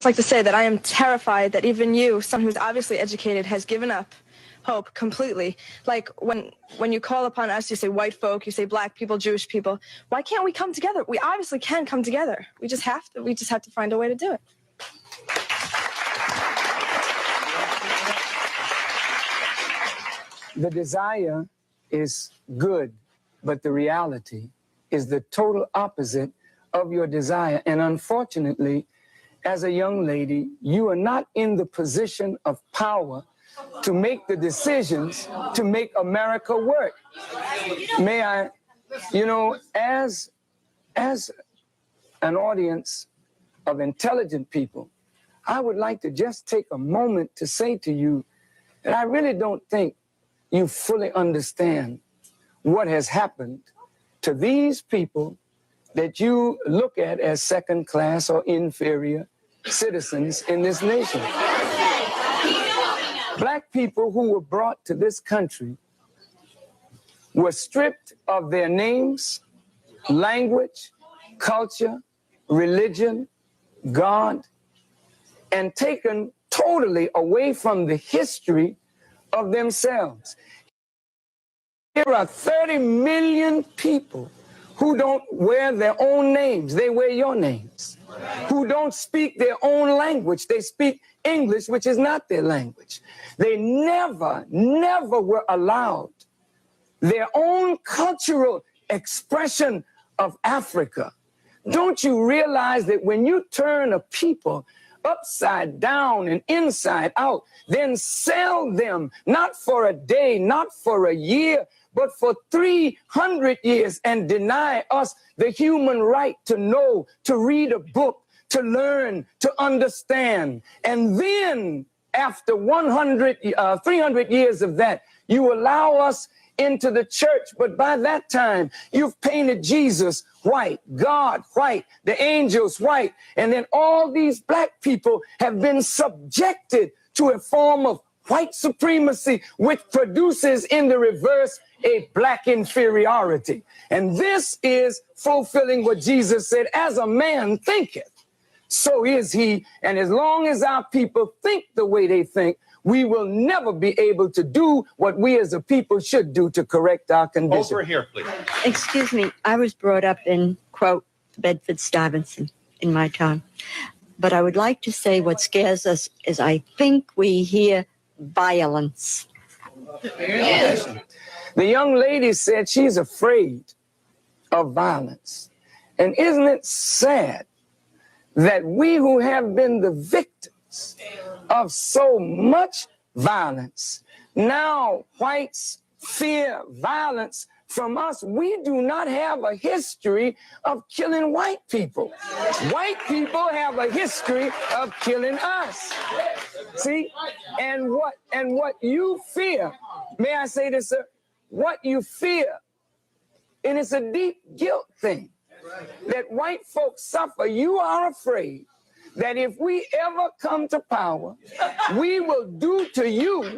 like to say that I am terrified that even you, someone who's obviously educated, has given up hope completely. Like when you call upon us, you say white folk, you say black people, Jewish people. Why can't we come together? We obviously can come together. We just have to find a way to do it. The desire is good, but the reality is the total opposite of your desire. And unfortunately, as a young lady, you are not in the position of power to make the decisions to make America work. May I, as an audience of intelligent people, I would like to just take a moment to say to you that I really don't think you fully understand what has happened to these people that you look at as second class or inferior citizens in this nation. Black people who were brought to this country were stripped of their names, language, culture, religion, God, and taken totally away from the history of themselves. There are 30 million people who don't wear their own names. They wear your names. Who don't speak their own language. They speak English, which is not their language. They never were allowed their own cultural expression of Africa. Don't you realize that when you turn a people upside down and inside out, then sell them not for a day, not for a year, but for 300 years and deny us the human right to know, to read a book, to learn, to understand. And then after 300 years of that, you allow us into the church, but by that time, you've painted Jesus white, God white, the angels white, and then all these black people have been subjected to a form of white supremacy, which produces in the reverse a black inferiority. And this is fulfilling what Jesus said, as a man thinketh, so is he. And as long as our people think the way they think, we will never be able to do what we as a people should do to correct our condition. Over here, please. Excuse me, I was brought up in, quote, Bedford-Stuyvesant in my time. But I would like to say what scares us is I think we hear violence. Yes. The young lady said she's afraid of violence. And isn't it sad that we who have been the victims of so much violence, now whites fear violence from us? We do not have a history of killing white people. White people have a history of killing us. See? And what you fear, may I say this, sir? What you fear, and it's a deep guilt thing, that white folks suffer. You are afraid that if we ever come to power, we will do to you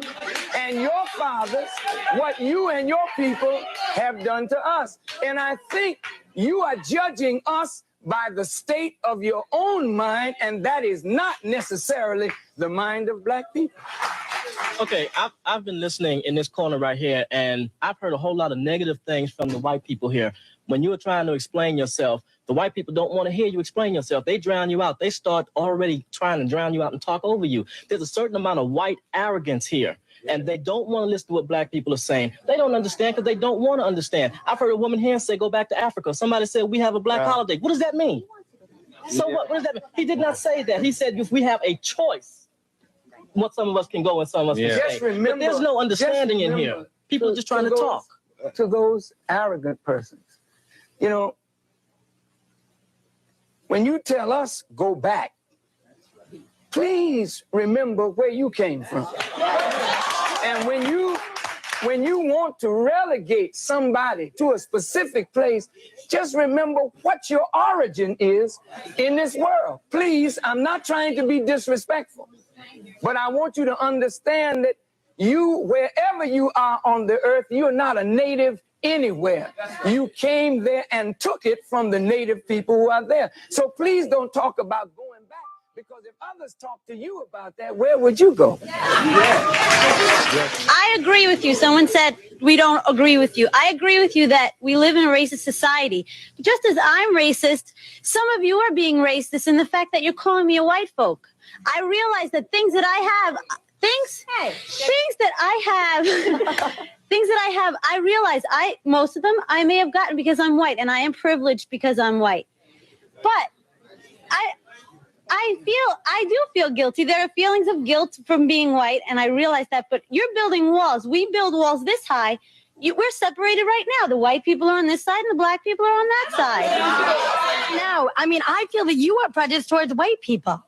and your fathers what you and your people have done to us. And I think you are judging us by the state of your own mind, and that is not necessarily the mind of black people. Okay, I've been listening in this corner right here, and I've heard a whole lot of negative things from the white people here. When you were trying to explain yourself, the white people don't want to hear you explain yourself. They drown you out. They start already trying to drown you out and talk over you. There's a certain amount of white arrogance here, and they don't want to listen to what black people are saying. They don't understand because they don't want to understand. I've heard a woman here say, go back to Africa. Somebody said, we have a black holiday. What does that mean? So what does that mean? He did not say that. He said, if we have a choice, what some of us can go and some of us can stay. Remember, but there's no understanding in here. People are just trying to talk. To those arrogant persons, you know, when you tell us go back, please remember where you came from. And when you want to relegate somebody to a specific place, just remember what your origin is in this world. Please, I'm not trying to be disrespectful, but I want you to understand that you, wherever you are on the earth, you're not a native anywhere. You came there and took it from the native people who are there. So please don't talk about going back. Because if others talk to you about that, where would you go? I agree with you. Someone said we don't agree with you. I agree with you that we live in a racist society. Just as I'm racist, some of you are being racist in the fact that you're calling me a white folk. I realize that things that I have, things that I have, I realize most of them I may have gotten because I'm white, and I am privileged because I'm white. But I do feel guilty. There are feelings of guilt from being white, and I realize that. But you're building walls. We build walls this high. We're separated right now. The white people are on this side, and the black people are on that side. No, I mean, I feel that you are prejudiced towards white people.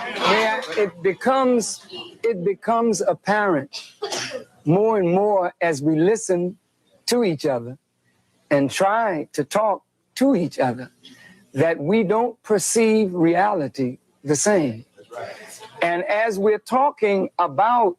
Yeah, it becomes apparent more and more as we listen to each other and try to talk to each other that we don't perceive reality the same. And as we're talking about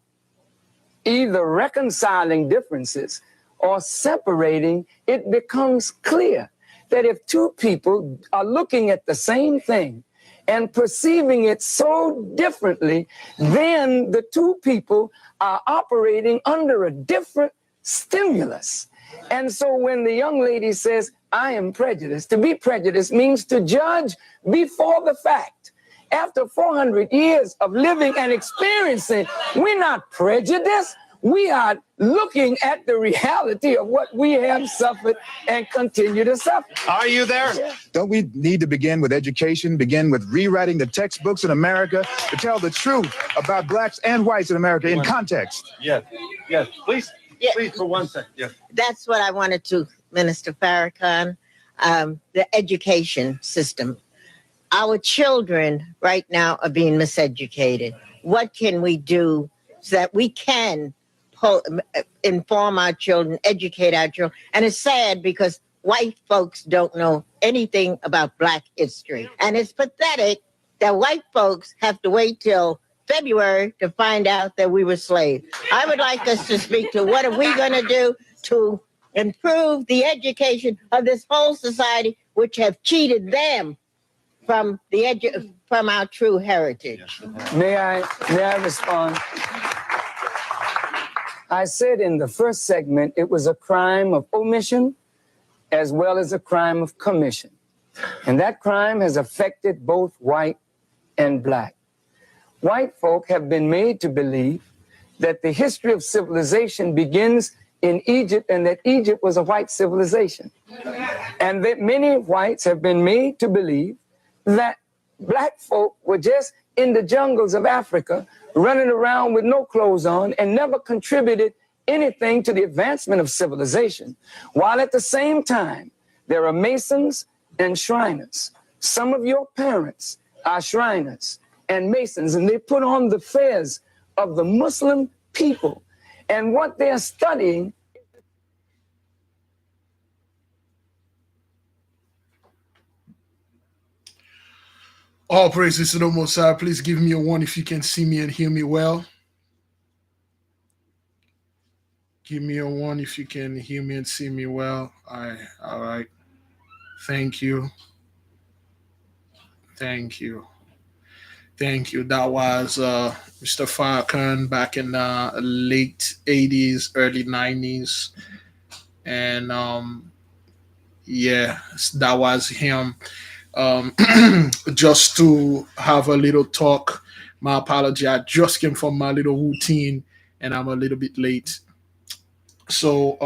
either reconciling differences or separating, it becomes clear that if two people are looking at the same thing and perceiving it so differently, then the two people are operating under a different stimulus. And so when the young lady says, I am prejudiced, to be prejudiced means to judge before the fact. After 400 years of living and experiencing, we're not prejudiced. We are looking at the reality of what we have suffered and continue to suffer. Are you there? Yeah. Don't we need to begin with education, begin with rewriting the textbooks in America to tell the truth about blacks and whites in America in context? Yes, please, please, for 1 second. Yes. That's what I wanted to, Minister Farrakhan, the education system. Our children right now are being miseducated. What can we do so that we can inform our children, educate our children? And it's sad because white folks don't know anything about Black history. And it's pathetic that white folks have to wait till February to find out that we were slaves. I would like us to speak to what are we going to do to improve the education of this whole society, which have cheated them from from our true heritage. May I respond? I said in the first segment, it was a crime of omission as well as a crime of commission. And that crime has affected both white and black. White folk have been made to believe that the history of civilization begins in Egypt and that Egypt was a white civilization. And that many whites have been made to believe that black folk were just in the jungles of Africa running around with no clothes on and never contributed anything to the advancement of civilization. While at the same time, there are Masons and Shriners. Some of your parents are Shriners and Masons, and they put on the fez of the Muslim people. And what they're studying. All praises to the Most High. Please give me a 1 if you can see me and hear me well. Give me a 1 if you can hear me and see me well. All right. Thank you. Thank you. Thank you. That was Mr. Farrakhan back in the late 80s, early 90s. And yeah, that was him. Just to have a little talk. My apology. I just came from my little routine and I'm a little bit late. So,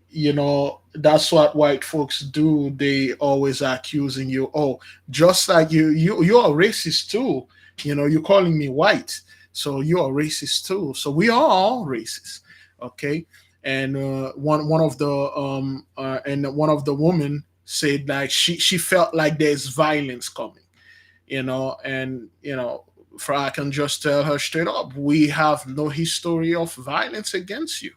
you know, that's what white folks do. They always accusing you. Oh, just like you're a racist too. You know, you're calling me white, so you're a racist too. So we are all racist, okay? And one of the women said like she felt like there's violence coming, you know, and you know, I can just tell her straight up, we have no history of violence against you.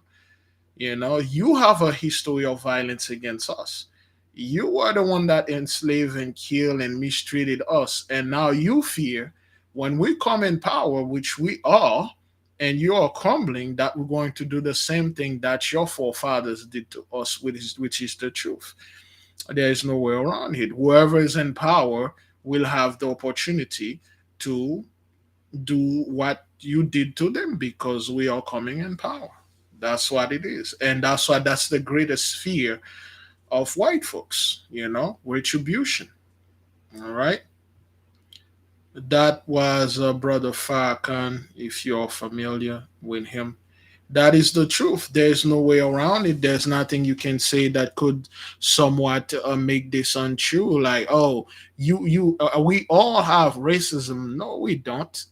You know, you have a history of violence against us. You are the one that enslaved and killed and mistreated us. And now you fear when we come in power, which we are, and you are crumbling, that we're going to do the same thing that your forefathers did to us, which is the truth. There is no way around it. Whoever is in power will have the opportunity to do what you did to them because we are coming in power. That's what it is. And that's the greatest fear of white folks, retribution. All right. That was Brother Farrakhan, if you're familiar with him. That is the truth. There's no way around it. There's nothing you can say that could somewhat make this untrue. Like, oh, we all have racism. No, we don't.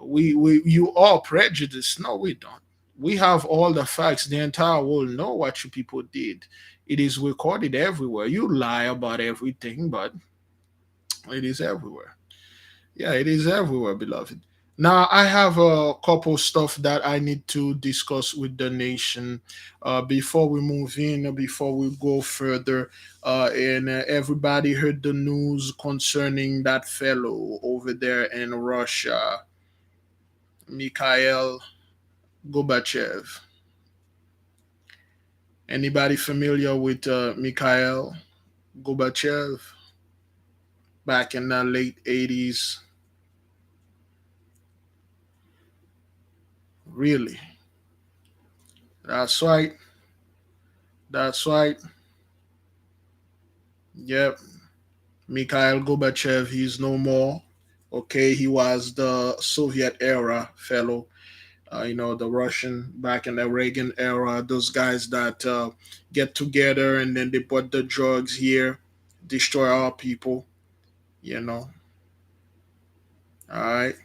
You are prejudiced. No, we don't. We have all the facts. The entire world know what you people did. It is recorded everywhere. You lie about everything, but it is everywhere. Yeah, it is everywhere, beloved. Now, I have a couple stuff that I need to discuss with the nation before we move in, before we go further. And everybody heard the news concerning that fellow over there in Russia, Mikhail Gorbachev. Anybody familiar with Mikhail Gorbachev back in the late 80s? Really? That's right. That's right. Yep. Mikhail Gorbachev, he's no more. Okay, he was the Soviet era fellow, the Russian back in the Reagan era, those guys that get together and then they put the drugs here, destroy our people, you know. All right.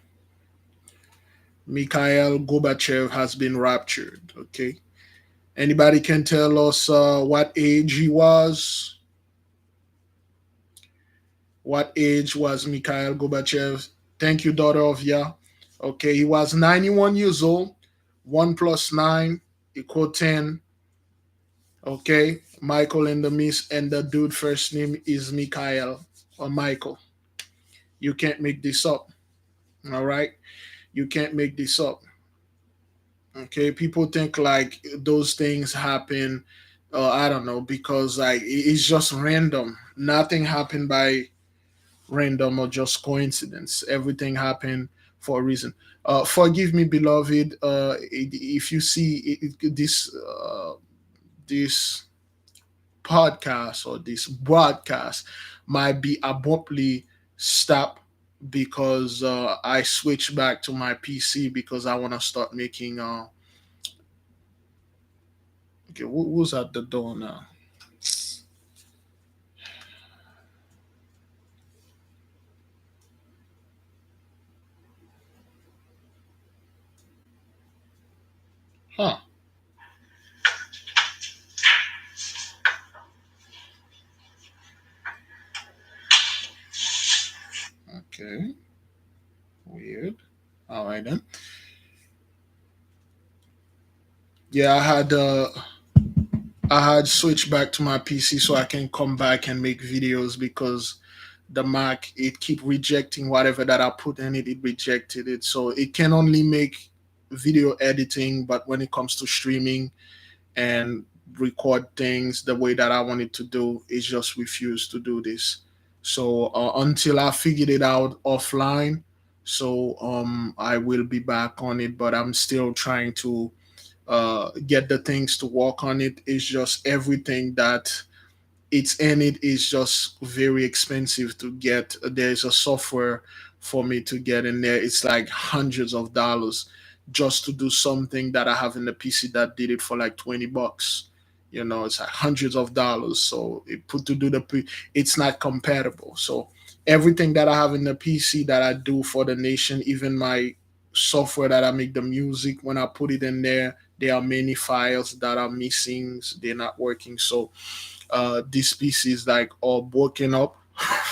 Mikhail Gorbachev has been raptured. Okay. Anybody can tell us what age he was? What age was Mikhail Gorbachev? Thank you, daughter of Yah. Okay, he was 91 years old. 1 plus 9 equal 10. Okay, Michael and the dude first name is Mikhail or Michael. You can't make this up. All right, you can't make this up. Okay, people think like those things happen. I don't know, because like it's just random. Nothing happened by random or just coincidence. Everything happened for a reason. Forgive me, beloved, if you see this podcast or this broadcast might be abruptly stopped because I switched back to my PC because I want to start making. Okay, who's at the door now? Huh. Okay. Weird. All right then. Yeah, I had switched back to my PC so I can come back and make videos because the Mac it keep rejecting whatever that I put in it. It rejected it, so it can only make video editing, but when it comes to streaming and record things the way that I wanted to do, it just refused to do this. So until I figured it out offline, so I will be back on it, but I'm still trying to get the things to work on it. It's just everything that it's in it is just very expensive to get. There's a software for me to get in there. It's like hundreds of dollars just to do something that I have in the PC that did it for like $20. It's like hundreds of dollars. So it put to do it's not compatible. So everything that I have in the PC that I do for the nation, even my software that I make the music, when I put it in there are many files that are missing. They're not working. So this PC is like all broken up,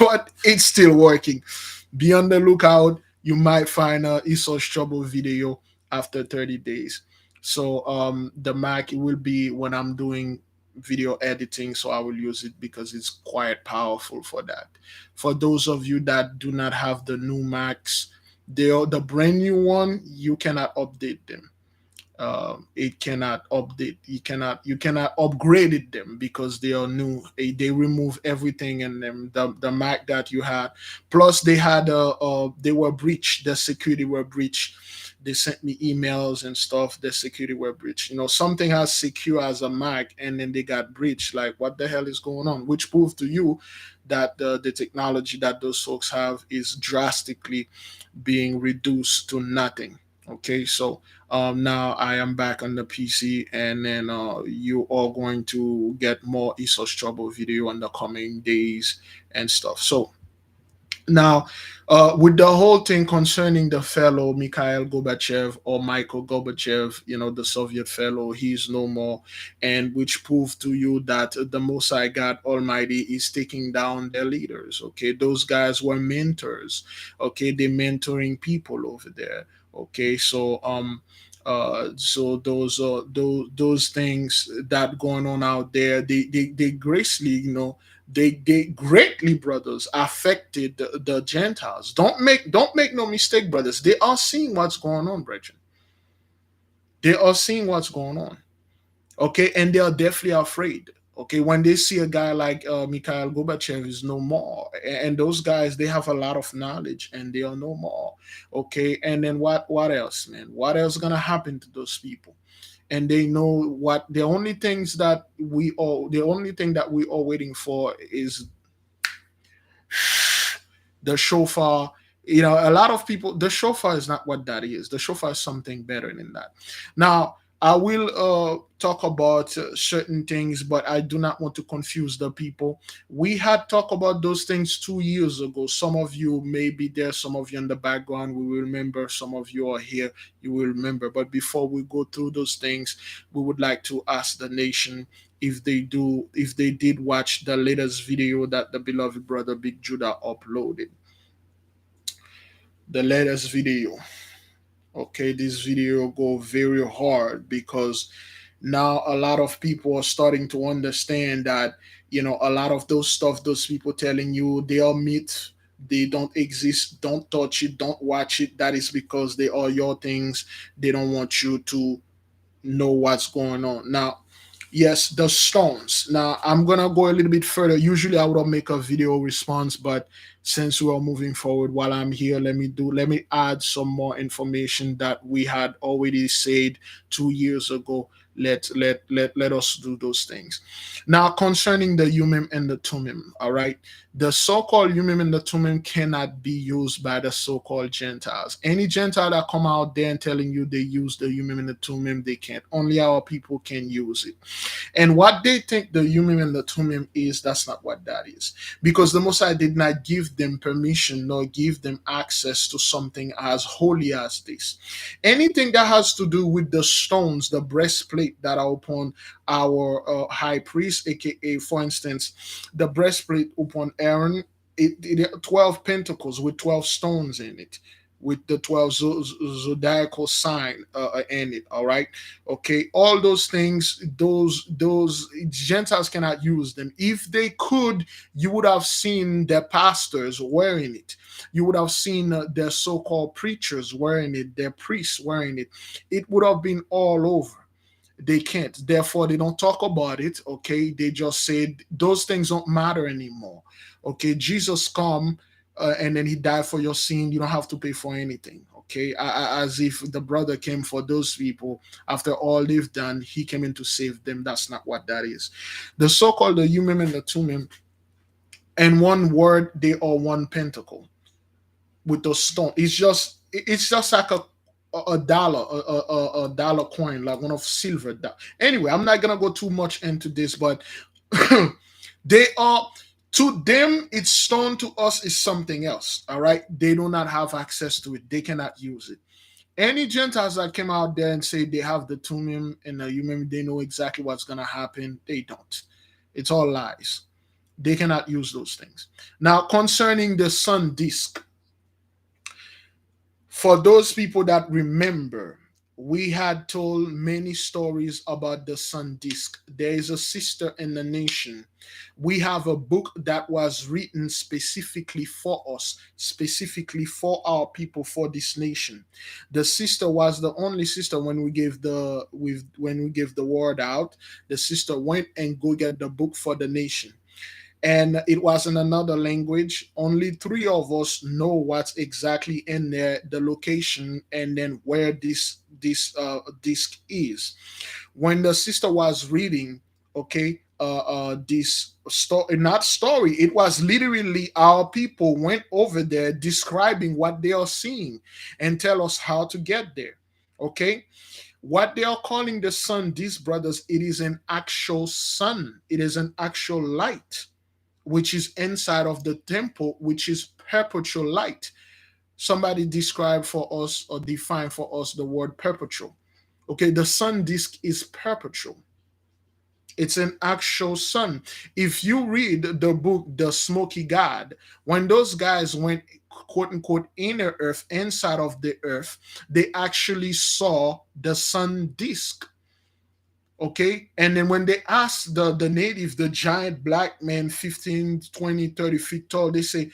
but it's still working. Be on the lookout. You might find a Esau's Trouble video after 30 days. So the Mac, it will be when I'm doing video editing, so I will use it because it's quite powerful for that. For those of you that do not have the new Macs, the brand new one, you cannot update them. It cannot update. You cannot upgrade them because they are new. They remove everything in them. The Mac that you had, plus they had they were breached. The security were breached. They sent me emails and stuff. The security were breached. Something as secure as a Mac, and then they got breached. Like, what the hell is going on? Which proved to you that the technology that those folks have is drastically being reduced to nothing. Okay, so now I am back on the PC, and then you are going to get more Esos Trouble video in the coming days and stuff. So now, with the whole thing concerning the fellow Mikhail Gorbachev or Michael Gorbachev, the Soviet fellow, he's no more, and which proved to you that the Most High God Almighty is taking down their leaders. Okay, those guys were mentors. Okay, they're mentoring people over there. Okay, so so those things that going on out there, they gracefully, they greatly, brothers, affected the Gentiles. Don't make no mistake, brothers. They are seeing what's going on, brethren. They are seeing what's going on. Okay, and they are definitely afraid. Okay, when they see a guy like Mikhail Gorbachev is no more, and those guys, they have a lot of knowledge and they are no more. Okay, and then what else, man? What else gonna happen to those people? And they know what the only thing that we are waiting for is the shofar. A lot of people, the shofar is not what that is. The shofar is something better than that. Now, I will talk about certain things, but I do not want to confuse the people. We had talked about those things 2 years ago. Some of you may be there, some of you in the background, we will remember. Some of you are here, you will remember. But before we go through those things, we would like to ask the nation if they did watch the latest video that the beloved brother Big Judah uploaded. The latest video. Okay, this video go very hard because now a lot of people are starting to understand that a lot of those stuff, those people telling you they are myth, they don't exist, don't touch it, don't watch it, that is because they are your things. They don't want you to know what's going on. Now, yes, the stones. Now I'm gonna go a little bit further. Usually I would make a video response, but since we are moving forward, while I'm here, let me add some more information that we had already said 2 years ago. Let us do those things. Now, concerning the Umim and the Tumim, all right, the so-called Umim and the Tumim cannot be used by the so-called Gentiles. Any Gentile that come out there and telling you they use the Umim and the Tumim, they can't. Only our people can use it. And what they think the Umim and the Tumim is, that's not what that is. Because the Most High did not give them permission nor give them access to something as holy as this. Anything that has to do with the stones, the breastplate that are upon our high priest, aka, for instance, the breastplate upon Aaron, 12 pentacles with 12 stones in it, with the 12 zodiacal sign in it. All right, okay, all those things, those Gentiles cannot use them. If they could, you would have seen their pastors wearing it. You would have seen their so-called preachers wearing it, their priests wearing it. It would have been all over. They can't. Therefore, they don't talk about it. Okay, they just say those things don't matter anymore. Okay, Jesus come and then he died for your sin. You don't have to pay for anything. Okay, as if the brother came for those people after all they've done. He came in to save them. That's not what that is. The so-called the Umim and the Tumim, and one word, they are one pentacle with those stones. It's just like a dollar coin, like one of silver. Anyway, I'm not gonna go too much into this, but they are, to them, it's stone, to us is something else. All right, they do not have access to it. They cannot use it. Any Gentiles that came out there and say they have the Tumim and the Umim, they know exactly what's gonna happen. They don't. It's all lies. They cannot use those things. Now, concerning the sun disk, for those people that remember we had told many stories about the sun disk. There is a sister in the nation. We have a book that was written specifically for us, specifically for our people, for this nation. The sister was the only sister when we gave the word out. The sister went and go get the book for the nation, and it was in another language. Only three of us know what's exactly in there, the location, and then where this disc is. When the sister was reading, okay, this story, not story, it was literally our people went over there describing what they are seeing and tell us how to get there. Okay, what they are calling the sun, these brothers, it is an actual sun. It is an actual light which is inside of the temple, which is perpetual light. Somebody describe for us or define for us the word perpetual. Okay, the sun disk is perpetual. It's an actual sun. If you read the book, The Smoky God, when those guys went, quote unquote, inner earth, inside of the earth, they actually saw the sun disk. Okay, and then when they asked the native, the giant black man, 15, 20, 30 feet tall, he said,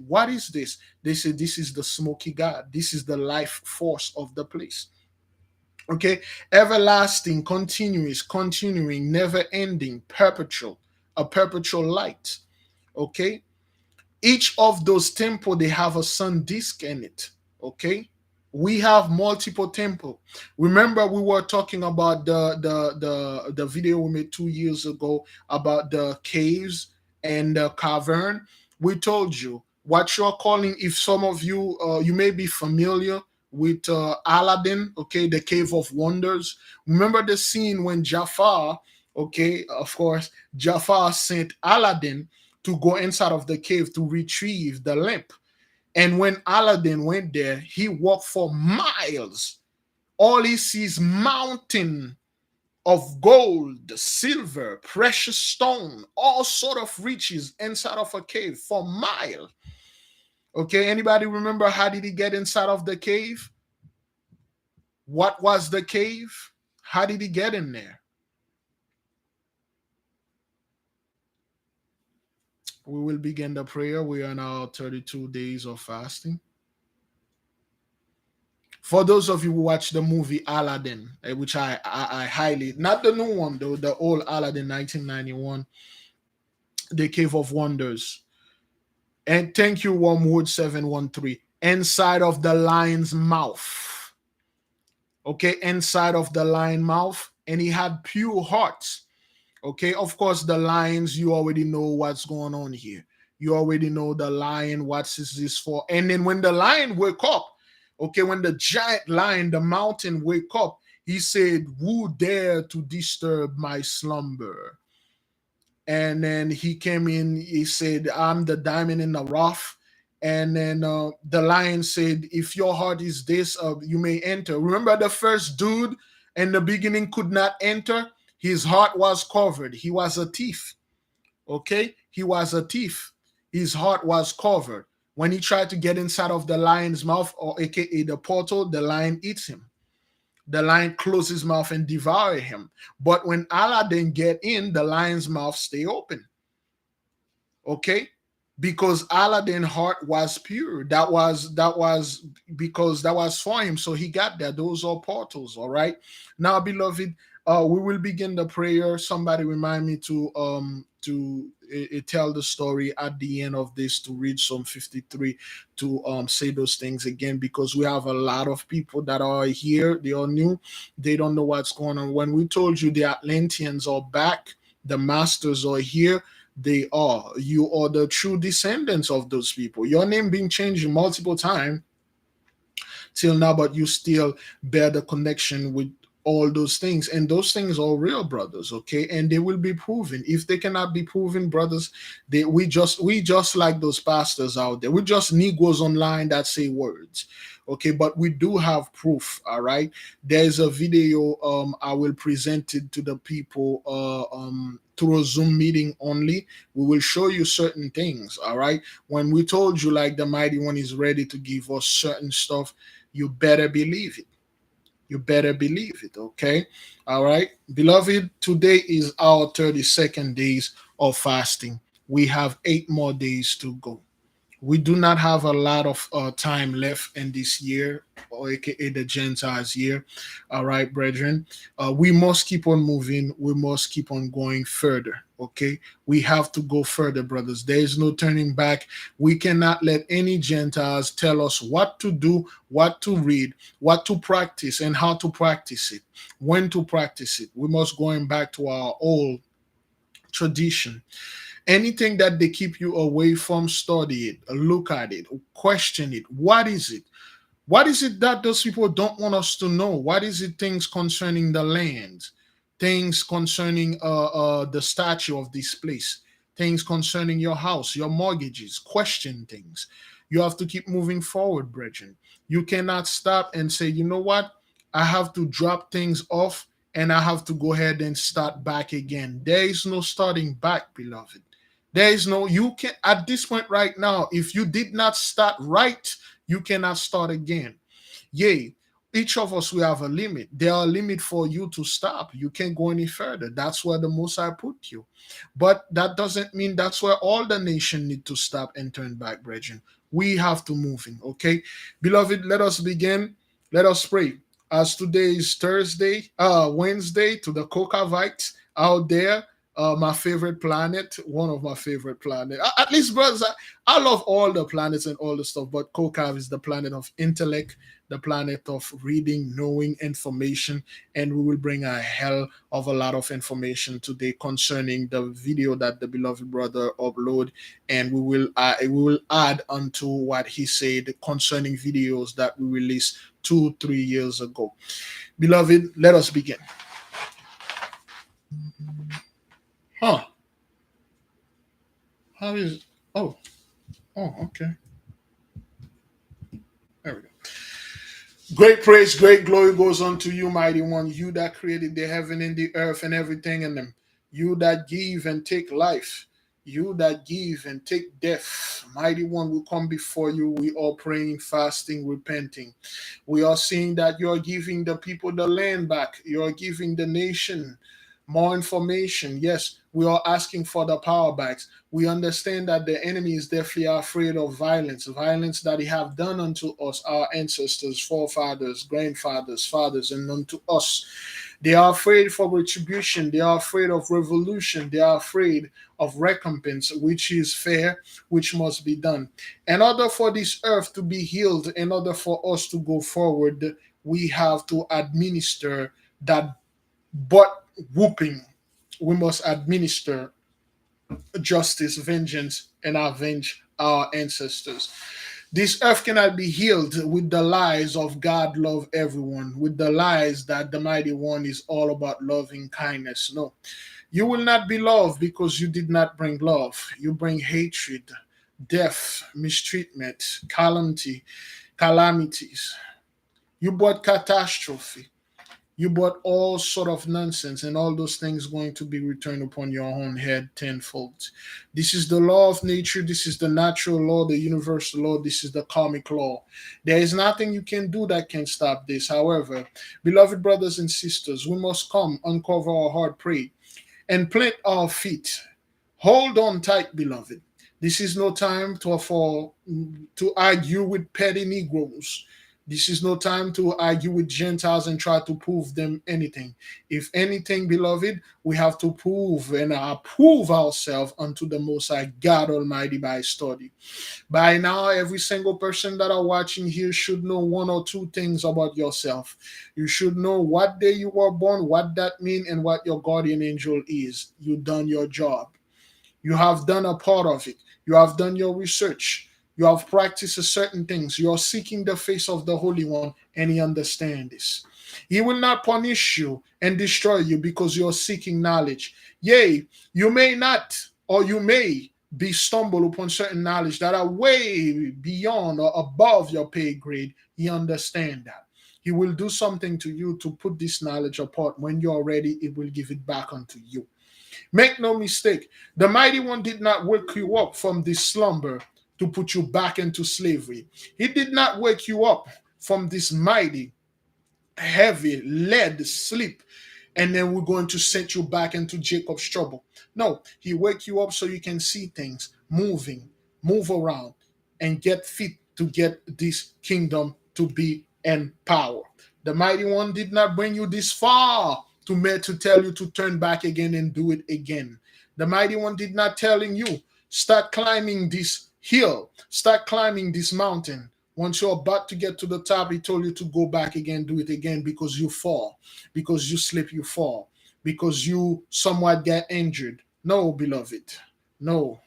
what is this? They said, this is the smoky God. This is the life force of the place. Okay, everlasting, continuous, continuing, never ending, perpetual, a perpetual light. Okay, each of those temples, they have a sun disk in it. Okay, we have multiple temple. Remember, we were talking about the video we made 2 years ago about the caves and the cavern. We told you what you're calling. If some of you you may be familiar with Aladdin, okay, the Cave of Wonders. Remember the scene when Jafar, okay, of course, Jafar sent Aladdin to go inside of the cave to retrieve the lamp. And when Aladdin went there, he walked for miles. All he sees mountain of gold, silver, precious stone, all sort of riches inside of a cave for miles. Okay, anybody remember how did he get inside of the cave? What was the cave? How did he get in there? We will begin the prayer. We are now 32 days of fasting. For those of you who watch the movie Aladdin, which I highly, not the new one though, the old Aladdin 1991, The Cave of Wonders. And thank you, Wormwood 713. Inside of the lion's mouth. Okay, inside of the lion mouth, and he had pure hearts. Okay, of course, the lions, you already know what's going on here. You already know the lion, what's this for. And then when the lion woke up, okay, when the giant lion, the mountain wake up, he said, who dare to disturb my slumber? And then he came in, he said, I'm the diamond in the rough. And then the lion said, if your heart is this, you may enter. Remember the first dude in the beginning could not enter? His heart was covered. He was a thief. Okay? He was a thief. His heart was covered. When he tried to get inside of the lion's mouth, or aka the portal, the lion eats him. The lion closes his mouth and devour him. But when Aladdin get in, the lion's mouth stay open. Okay? Because Aladdin's heart was pure. That was because that was for him. So he got there. Those are portals. All right. Now, beloved, we will begin the prayer. Somebody remind me to tell the story at the end of this, to read Psalm 53, to say those things again, because we have a lot of people that are here. They are new. They don't know what's going on. When we told you the Atlanteans are back, the masters are here. They are. You are the true descendants of those people. Your name being changed multiple times till now, but you still bear the connection with all those things. And those things are real, brothers, okay? And they will be proven. If they cannot be proven, brothers, we just like those pastors out there. We just Negroes online that say words. Okay, but we do have proof. All right. There's a video I will present it to the people through a Zoom meeting only. We will show you certain things. All right. When we told you like the Mighty One is ready to give us certain stuff, you better believe it. You better believe it, okay? All right. Beloved, today is our 32nd days of fasting. We have 8 more days to go. We do not have a lot of time left in this year, or aka the Gentiles year. All right, brethren. We must keep on moving. We must keep on going further. Okay, we have to go further, brothers. There is no turning back. We cannot let any Gentiles tell us what to do, what to read, what to practice, and how to practice it, when to practice it. We must going back to our old tradition. Anything that they keep you away from, study it, look at it, question it. What is it? What is it that those people don't want us to know? What is it? Things concerning the land, things concerning the statue of this place, things concerning your house, your mortgages. Question things. You have to keep moving forward, brethren. You cannot stop and say, you know what? I have to drop things off and I have to go ahead and start back again. There is no starting back, beloved. There is no, you can, at this point right now, if you did not start right, you cannot start again. Yea, each of us, we have a limit. There are a limit for you to stop. You can't go any further. That's where the Most High put you. But that doesn't mean that's where all the nation need to stop and turn back, brethren. We have to move in, okay? Beloved, let us begin. Let us pray. As today is Wednesday, to the Cocavites out there, my favorite planet, one of my favorite planets. At least, brothers, I love all the planets and all the stuff, but Kokav is the planet of intellect, the planet of reading, knowing information, and we will bring a hell of a lot of information today concerning the video that the beloved brother upload, and we will add onto what he said concerning videos that we released 2-3 years ago. Beloved, let us begin. Huh. How is oh okay. There we go. Great praise, great glory goes unto you, mighty one, you that created the heaven and the earth and everything in them, you that give and take life, you that give and take death. Mighty one, we come before you. We are praying, fasting, repenting. We are seeing that you are giving the people the land back. You are giving the nation more information. Yes, we are asking for the power backs. We understand that the enemy is definitely afraid of violence that he have done unto us, our ancestors, forefathers, grandfathers, fathers, and unto us. They are afraid for retribution. They are afraid of revolution. They are afraid of recompense, which is fair, which must be done. In order for this earth to be healed, in order for us to go forward, we have to administer that butt whooping. We must administer justice, vengeance, and avenge our ancestors. This earth cannot be healed with the lies of God love everyone, with the lies that the mighty one is all about loving kindness. No, you will not be loved because you did not bring love. You bring hatred, death, mistreatment, calamities. You brought catastrophe. You brought all sort of nonsense, and all those things going to be returned upon your own head tenfold. This is the law of nature. This is the natural law, the universal law. This is the karmic law. There is nothing you can do that can stop this. However, beloved brothers and sisters, we must come, uncover our heart, pray, and plant our feet. Hold on tight, beloved. This is no time to argue with petty Negroes. This is no time to argue with Gentiles and try to prove them anything. If anything, beloved, we have to prove and approve ourselves unto the Most High God Almighty by study. By now, every single person that are watching here should know 1 or 2 things about yourself. You should know what day you were born, what that means, and what your guardian angel is. You done your job. You have done a part of it. You have done your research. You have practiced certain things. You are seeking the face of the Holy One, and He understands this. He will not punish you and destroy you because you are seeking knowledge. Yea, you may not, or you may be stumbled upon certain knowledge that are way beyond or above your pay grade. He understands that. He will do something to you to put this knowledge apart. When you are ready, it will give it back unto you. Make no mistake, the Mighty One did not wake you up from this slumber to put you back into slavery. He did not wake you up from this mighty heavy, lead, sleep, and then we're going to send you back into Jacob's trouble. No, he wake you up so you can see things moving, move around, and get fit to get this kingdom to be in power. The mighty one did not bring you this far to tell you to turn back again and do it again. The mighty one did not telling you start climbing this hill, start climbing this mountain. Once you're about to get to the top, he told you to go back again, do it again, because you fall, because you slip, you fall, because you somewhat get injured. No, beloved, no.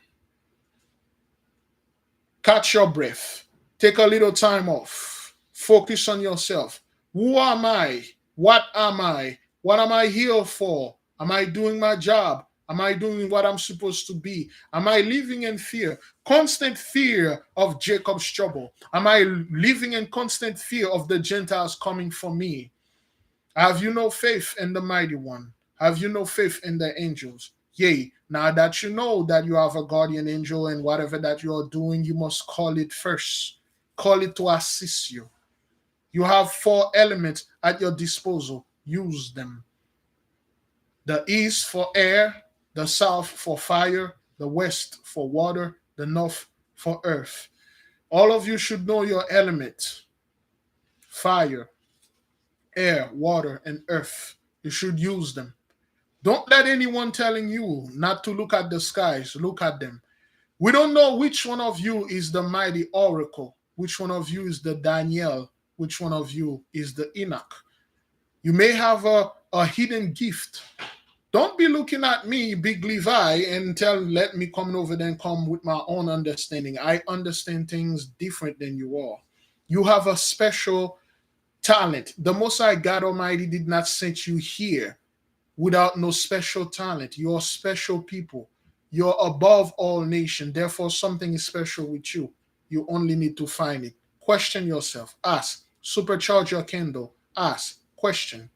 Catch your breath. Take a little time off. Focus on yourself. Who am I? What am I? What am I here for? Am I doing my job? Am I doing what I'm supposed to be? Am I living in fear? Constant fear of Jacob's trouble? Am I living in constant fear of the Gentiles coming for me? Have you no faith in the mighty one? Have you no faith in the angels? Yea, now that you know that you have a guardian angel and whatever that you are doing, you must call it first. Call it to assist you. You have 4 elements at your disposal. Use them. The east for air, the south for fire, the west for water, the north for earth. All of you should know your elements: fire, air, water, and earth. You should use them. Don't let anyone telling you not to look at the skies. Look at them. We don't know which one of you is the mighty oracle, which one of you is the Daniel, which one of you is the Enoch. You may have a hidden gift. Don't be looking at me, Big Levi, and let me come over there and come with my own understanding. I understand things different than you all. You have a special talent. The Most High God Almighty did not send you here without no special talent. You're special people. You're above all nations. Therefore, something is special with you. You only need to find it. Question yourself. Ask. Supercharge your candle. Ask. Question.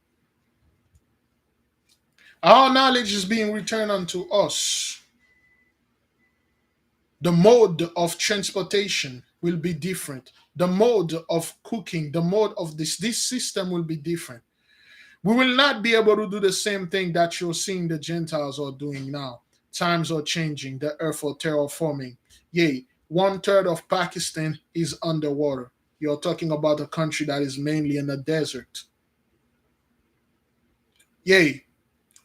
Our knowledge is being returned unto us. The mode of transportation will be different. The mode of cooking, the mode of this system will be different. We will not be able to do the same thing that you're seeing the Gentiles are doing now. Times are changing. The earth are terraforming. Yea, 1/3 of Pakistan is underwater. You're talking about a country that is mainly in the desert. Yea,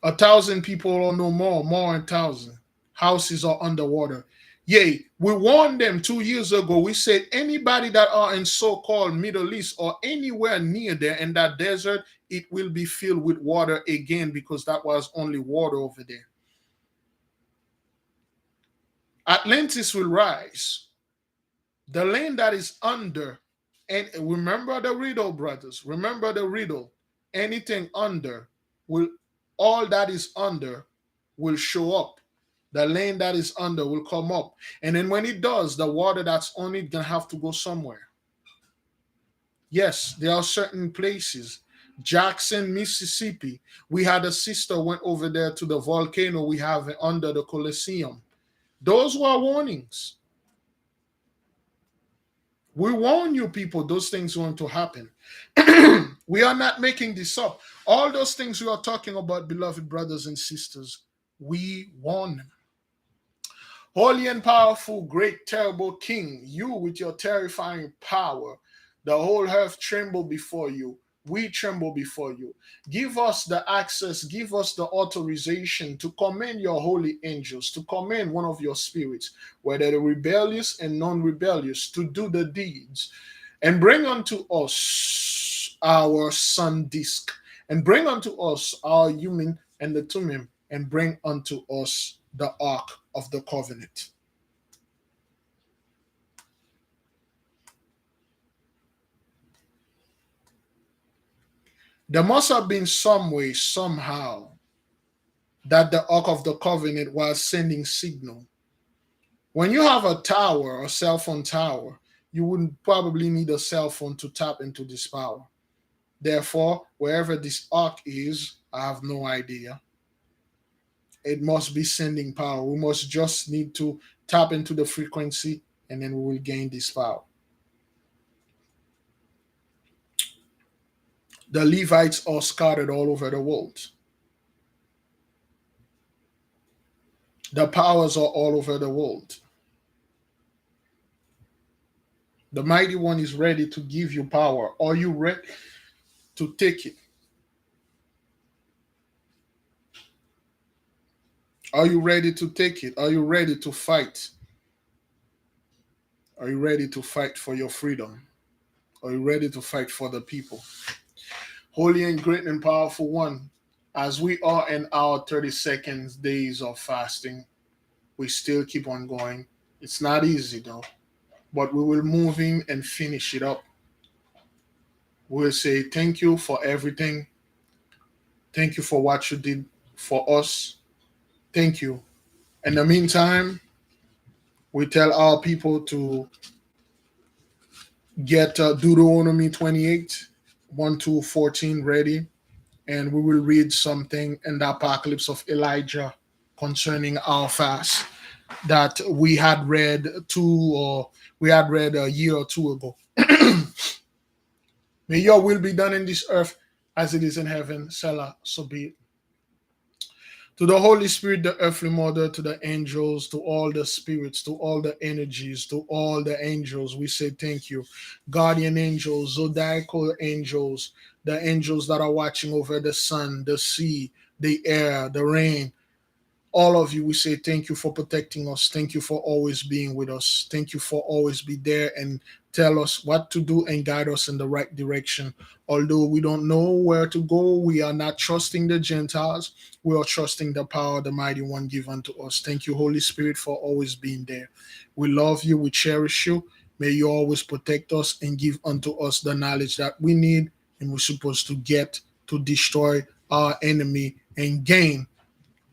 1,000 people or no more than 1,000. Houses are underwater. Yea, we warned them 2 years ago. We said anybody that are in so-called Middle East or anywhere near there in that desert, it will be filled with water again, because that was only water over there. Atlantis will rise. The land that is under, and remember the riddle, brothers. Remember the riddle. Anything under will, all that is under will show up. The land that is under will come up. And then when it does, the water that's on it gonna have to go somewhere. Yes, there are certain places. Jackson, Mississippi. We had a sister went over there to the volcano we have under the Colosseum. Those were warnings. We warn you people, those things are going to happen. We are not making this up. All those things we are talking about, beloved brothers and sisters, we warn them. Holy and powerful, great, terrible King, you with your terrifying power, the whole earth tremble before you. We tremble before you. Give us the access, give us the authorization to command your holy angels, to command one of your spirits, whether the rebellious and non-rebellious, to do the deeds, and bring unto us our sun disk, and bring unto us our human and the Tumim, and bring unto us the Ark of the Covenant. There must have been some way, somehow, that the Ark of the Covenant was sending signal. When you have a tower, a cell phone tower, you wouldn't probably need a cell phone to tap into this power. Therefore, wherever this Ark is, I have no idea. It must be sending power. We must just need to tap into the frequency, and then we will gain this power. The Levites are scattered all over the world. The powers are all over the world. The mighty one is ready to give you power. Are you ready to take it? Are you ready to take it? Are you ready to fight? Are you ready to fight for your freedom? Are you ready to fight for the people? Holy and great and powerful one, as we are in our 30 seconds days of fasting, we still keep on going. It's not easy though, but we will move in and finish it up. We'll say thank you for everything. Thank you for what you did for us. Thank you. In the meantime, we tell our people to get Deuteronomy 28, 1 to 14 ready, and we will read something in the Apocalypse of Elijah concerning our fast that we had read a year or two ago. May your will be done in this earth as it is in heaven. Selah, so be it. To the Holy Spirit, the earthly mother, to the angels, to all the spirits, to all the energies, to all the angels, we say thank you. Guardian angels, zodiacal angels, the angels that are watching over the sun, the sea, the air, the rain, all of you, we say thank you for protecting us. Thank you for always being with us. Thank you for always be there and tell us what to do and guide us in the right direction. Although we don't know where to go, we are not trusting the Gentiles. We are trusting the power of the mighty one given to us. Thank you, Holy Spirit, for always being there. We love you. We cherish you. May you always protect us and give unto us the knowledge that we need and we're supposed to get to destroy our enemy and gain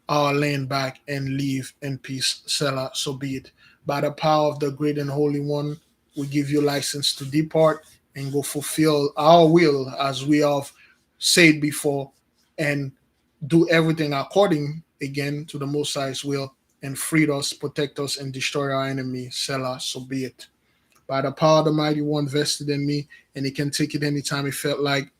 our land back and live in peace. Selah, so be it. By the power of the great and holy one, we give you license to depart and go fulfill our will as we have said before and do everything according again to the Most High's will and free us, protect us, and destroy our enemy. Selah, so be it. By the power of the mighty one vested in me, and he can take it anytime he felt like,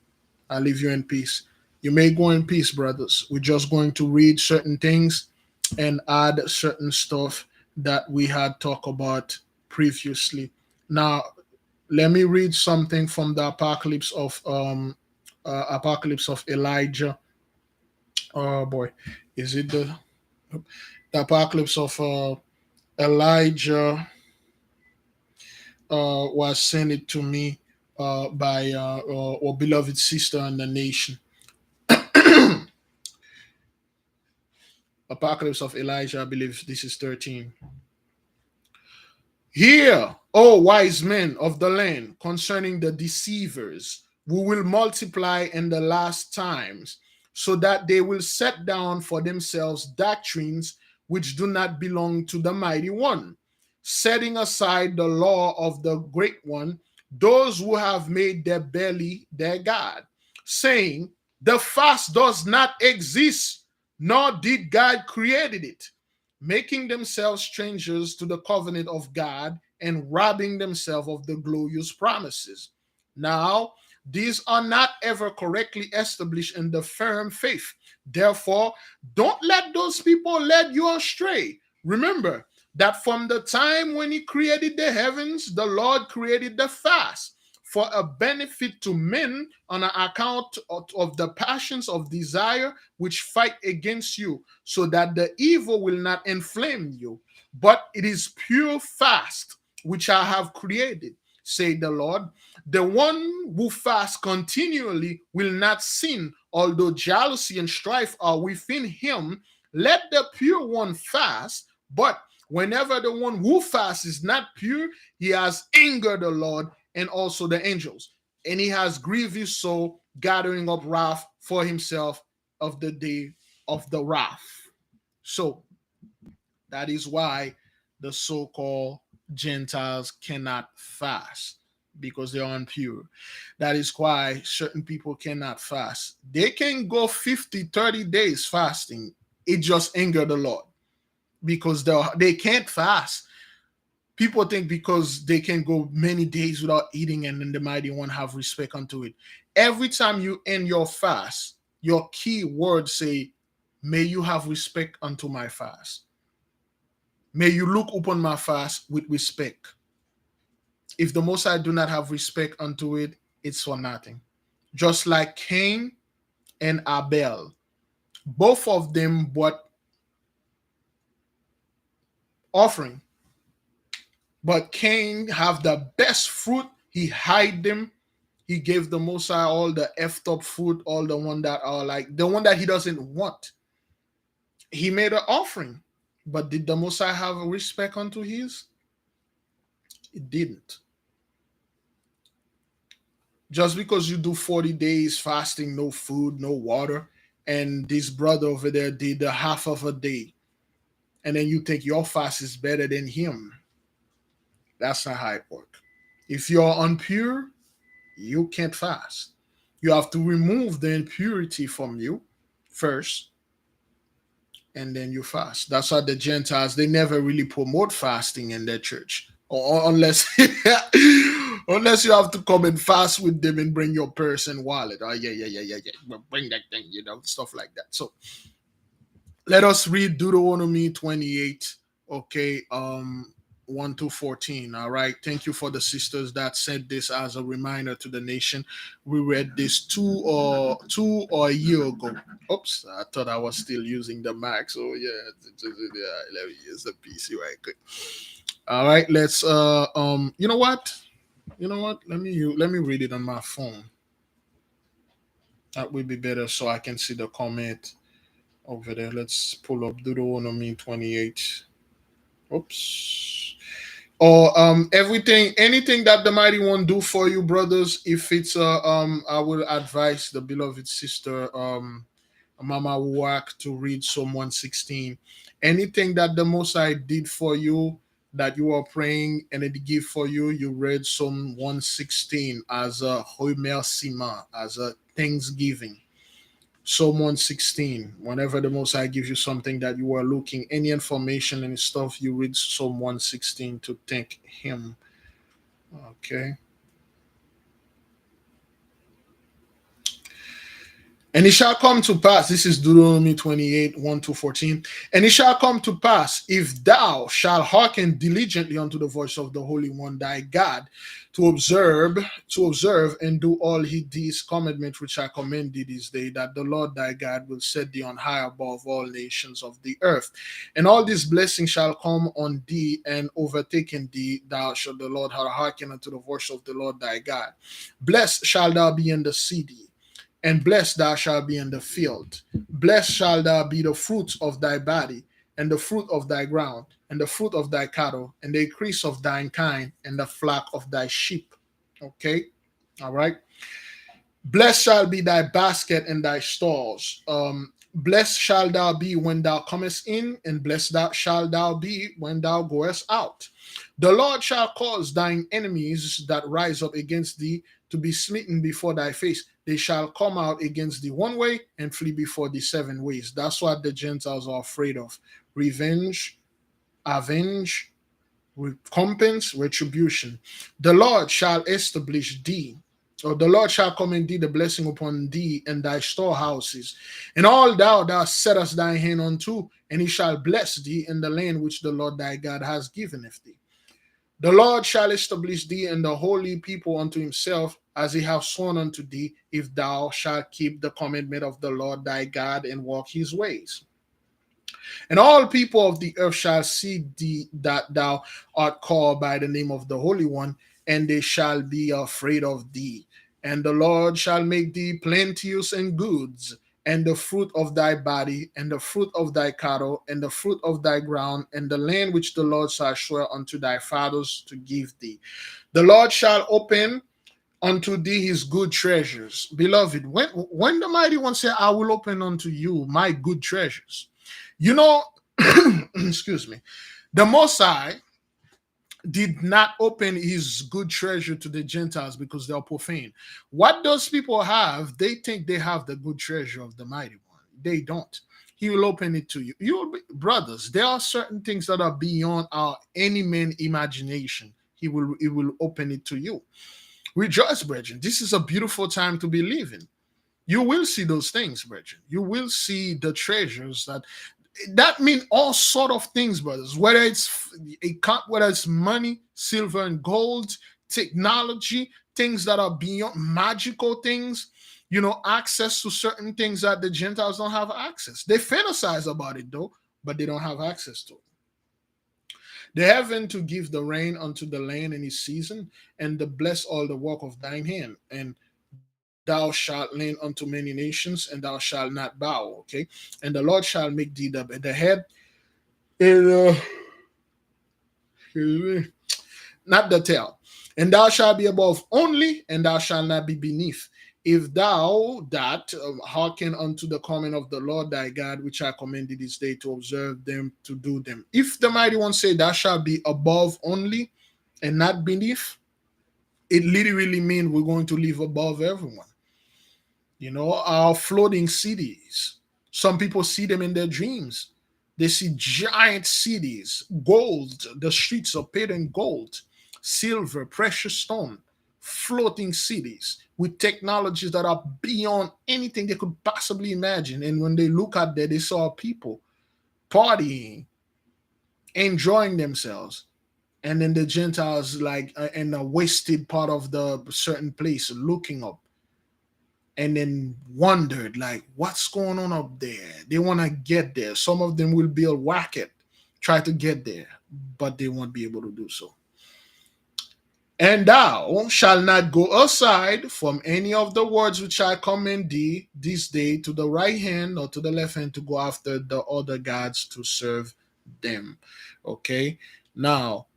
I leave you in peace. You may go in peace, brothers. We're just going to read certain things and add certain stuff that we had talked about previously. Now, let me read something from the Apocalypse of Elijah. Oh boy, is it the Apocalypse of Elijah? Was sent it to me by our beloved sister in the nation. Apocalypse of Elijah, I believe this is 13. Hear, O wise men of the land, concerning the deceivers who will multiply in the last times, so that they will set down for themselves doctrines which do not belong to the mighty one, setting aside the law of the great one, those who have made their belly their God, saying, the fast does not exist, nor did God created it, making themselves strangers to the covenant of God and robbing themselves of the glorious promises. Now, these are not ever correctly established in the firm faith. Therefore, don't let those people lead you astray. Remember that from the time when he created the heavens, the Lord created the fast for a benefit to men on account of the passions of desire which fight against you, so that the evil will not inflame you. But it is pure fast which I have created, said the Lord. The one who fasts continually will not sin, although jealousy and strife are within him. Let the pure one fast, but whenever the one who fasts is not pure, he has angered the Lord and also the angels, and he has grieved his soul, gathering up wrath for himself of the day of the wrath. So that is why the so-called Gentiles cannot fast, because they are impure. That is why certain people cannot fast. They can go 50, 30 days fasting. It just angered the Lord because they can't fast. People think because they can go many days without eating and then the mighty one have respect unto it. Every time you end your fast, your key words say, may you have respect unto my fast. May you look upon my fast with respect. If the Most High do not have respect unto it, it's for nothing. Just like Cain and Abel, both of them brought offering. But Cain have the best fruit. He hide them. He gave the Most High all the effed up fruit, all the one that are like the one that he doesn't want. He made an offering. But did the Most High have a respect unto his? It didn't. Just because you do 40 days fasting, no food, no water, and this brother over there did a half of a day, and then you think your fast is better than him. That's not how it works. If you're impure, you can't fast. You have to remove the impurity from you first, and then you fast. That's why the Gentiles, they never really promote fasting in their church, or unless unless you have to come and fast with them and bring your purse and wallet. Oh yeah. Bring that thing, stuff like that. So let us read Deuteronomy 28. Okay, 1 to 14. All right. Thank you for the sisters that sent this as a reminder to the nation. We read this two or a year ago. Oops, I thought I was still using the Mac. So yeah, let me use the PC right quick. All right, let's you know what? Let me read it on my phone. That would be better so I can see the comment over there. Let's pull up Deuteronomy 28. Oops. Or anything that the mighty one do for you, brothers. If it's I will advise the beloved sister Mama Wuak to read Psalm 116. Anything that the Most High did for you, that you are praying and it give for you, you read Psalm 116 as a remerciement, as a thanksgiving. Psalm 116. Whenever the Most High gives you something that you are looking, any information and stuff, you read Psalm 116 to thank Him. Okay. And it shall come to pass, this is Deuteronomy 28, 1 to 14. And it shall come to pass, if thou shalt hearken diligently unto the voice of the Holy One thy God, to observe and do all these commandments which I command thee this day, that the Lord thy God will set thee on high above all nations of the earth. And all these blessings shall come on thee and overtaken thee, thou shalt the Lord hearken unto the voice of the Lord thy God. Blessed shall thou be in the city, and blessed thou shalt be in the field. Blessed shall thou be the fruit of thy body, and the fruit of thy ground, and the fruit of thy cattle, and the increase of thine kind, and the flock of thy sheep. Okay? All right? Blessed shall be thy basket and thy stores. Blessed shall thou be when thou comest in, and blessed shall thou be when thou goest out. The Lord shall cause thine enemies that rise up against thee to be smitten before thy face. They shall come out against thee one way and flee before thee 7 ways. That's what the Gentiles are afraid of. Revenge, avenge, recompense, retribution. The Lord shall establish thee, or the Lord shall command thee the blessing upon thee and thy storehouses, and all thou settest thy hand unto, and he shall bless thee in the land which the Lord thy God has given thee. The Lord shall establish thee in the holy people unto himself, as he hath sworn unto thee, if thou shalt keep the commandment of the Lord thy God and walk his ways. And all people of the earth shall see thee, that thou art called by the name of the Holy One, and they shall be afraid of thee. And the Lord shall make thee plenteous in goods, and the fruit of thy body, and the fruit of thy cattle, and the fruit of thy ground, and the land which the Lord shall swear unto thy fathers to give thee. The Lord shall open unto thee his good treasures. Beloved, when the mighty one said, I will open unto you my good treasures, excuse me, the Most High did not open his good treasure to the Gentiles because they are profane. What those people have, they think they have the good treasure of the mighty one. They don't. he will open it to you. You will be, brothers, there are certain things that are beyond our any man imagination. He will open it to you. Rejoice, brethren. This is a beautiful time to be living. You will see those things, brethren. You will see the treasures that mean all sort of things, brothers. Whether it's money, silver and gold, technology, things that are beyond magical things, access to certain things that the Gentiles don't have access. They fantasize about it though, but they don't have access to it. The heaven to give the rain unto the land in his season, and to bless all the work of thine hand, and thou shalt lend unto many nations, and thou shalt not bow. Okay, and the Lord shall make thee the head, and not the tail. And thou shalt be above only, and thou shalt not be beneath. If thou that hearken unto the command of the Lord thy God, which I commanded this day to observe them, to do them. If the mighty one say, thou shalt be above only and not beneath, it literally means we're going to live above everyone. Our floating cities. Some people see them in their dreams. They see giant cities, gold. The streets are paid in gold, silver, precious stone, floating cities with technologies that are beyond anything they could possibly imagine. And when they look at that, they saw people partying, enjoying themselves. And then the Gentiles, in a wasted part of the certain place, looking up. And then wondered, what's going on up there? They want to get there. Some of them will build rocket, try to get there, but they won't be able to do so. And thou shalt not go aside from any of the words which I command thee this day, to the right hand or to the left hand, to go after the other gods to serve them. Okay, now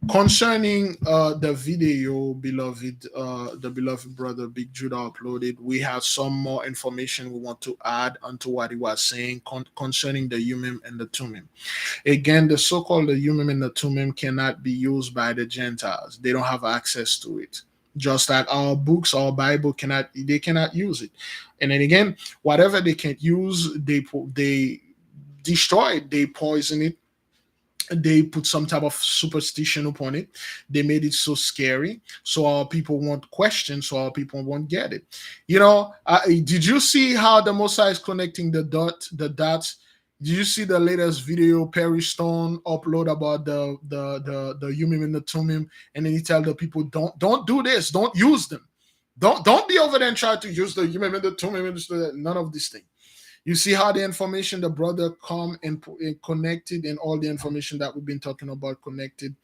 concerning the video, the beloved brother Big Judah uploaded, we have some more information we want to add onto what he was saying concerning the Urim and the Thummim. Again, the so-called the Urim and the Thummim cannot be used by the Gentiles. They don't have access to it. Just like our books, our Bible cannot use it. And then again, whatever they can't use, they destroy it, they poison it. They put some type of superstition upon it. They made it so scary, so our people won't question, so our people won't get it. Did you see how the Messiah is connecting the dots? Did you see the latest video Perry Stone upload about the Urim and the Thummim? And then he tell the people, don't do this, don't use them, don't be over there and try to use the Urim and the Thummim, none of this thing. You see how the information the brother come and connected, and all the information that we've been talking about connected.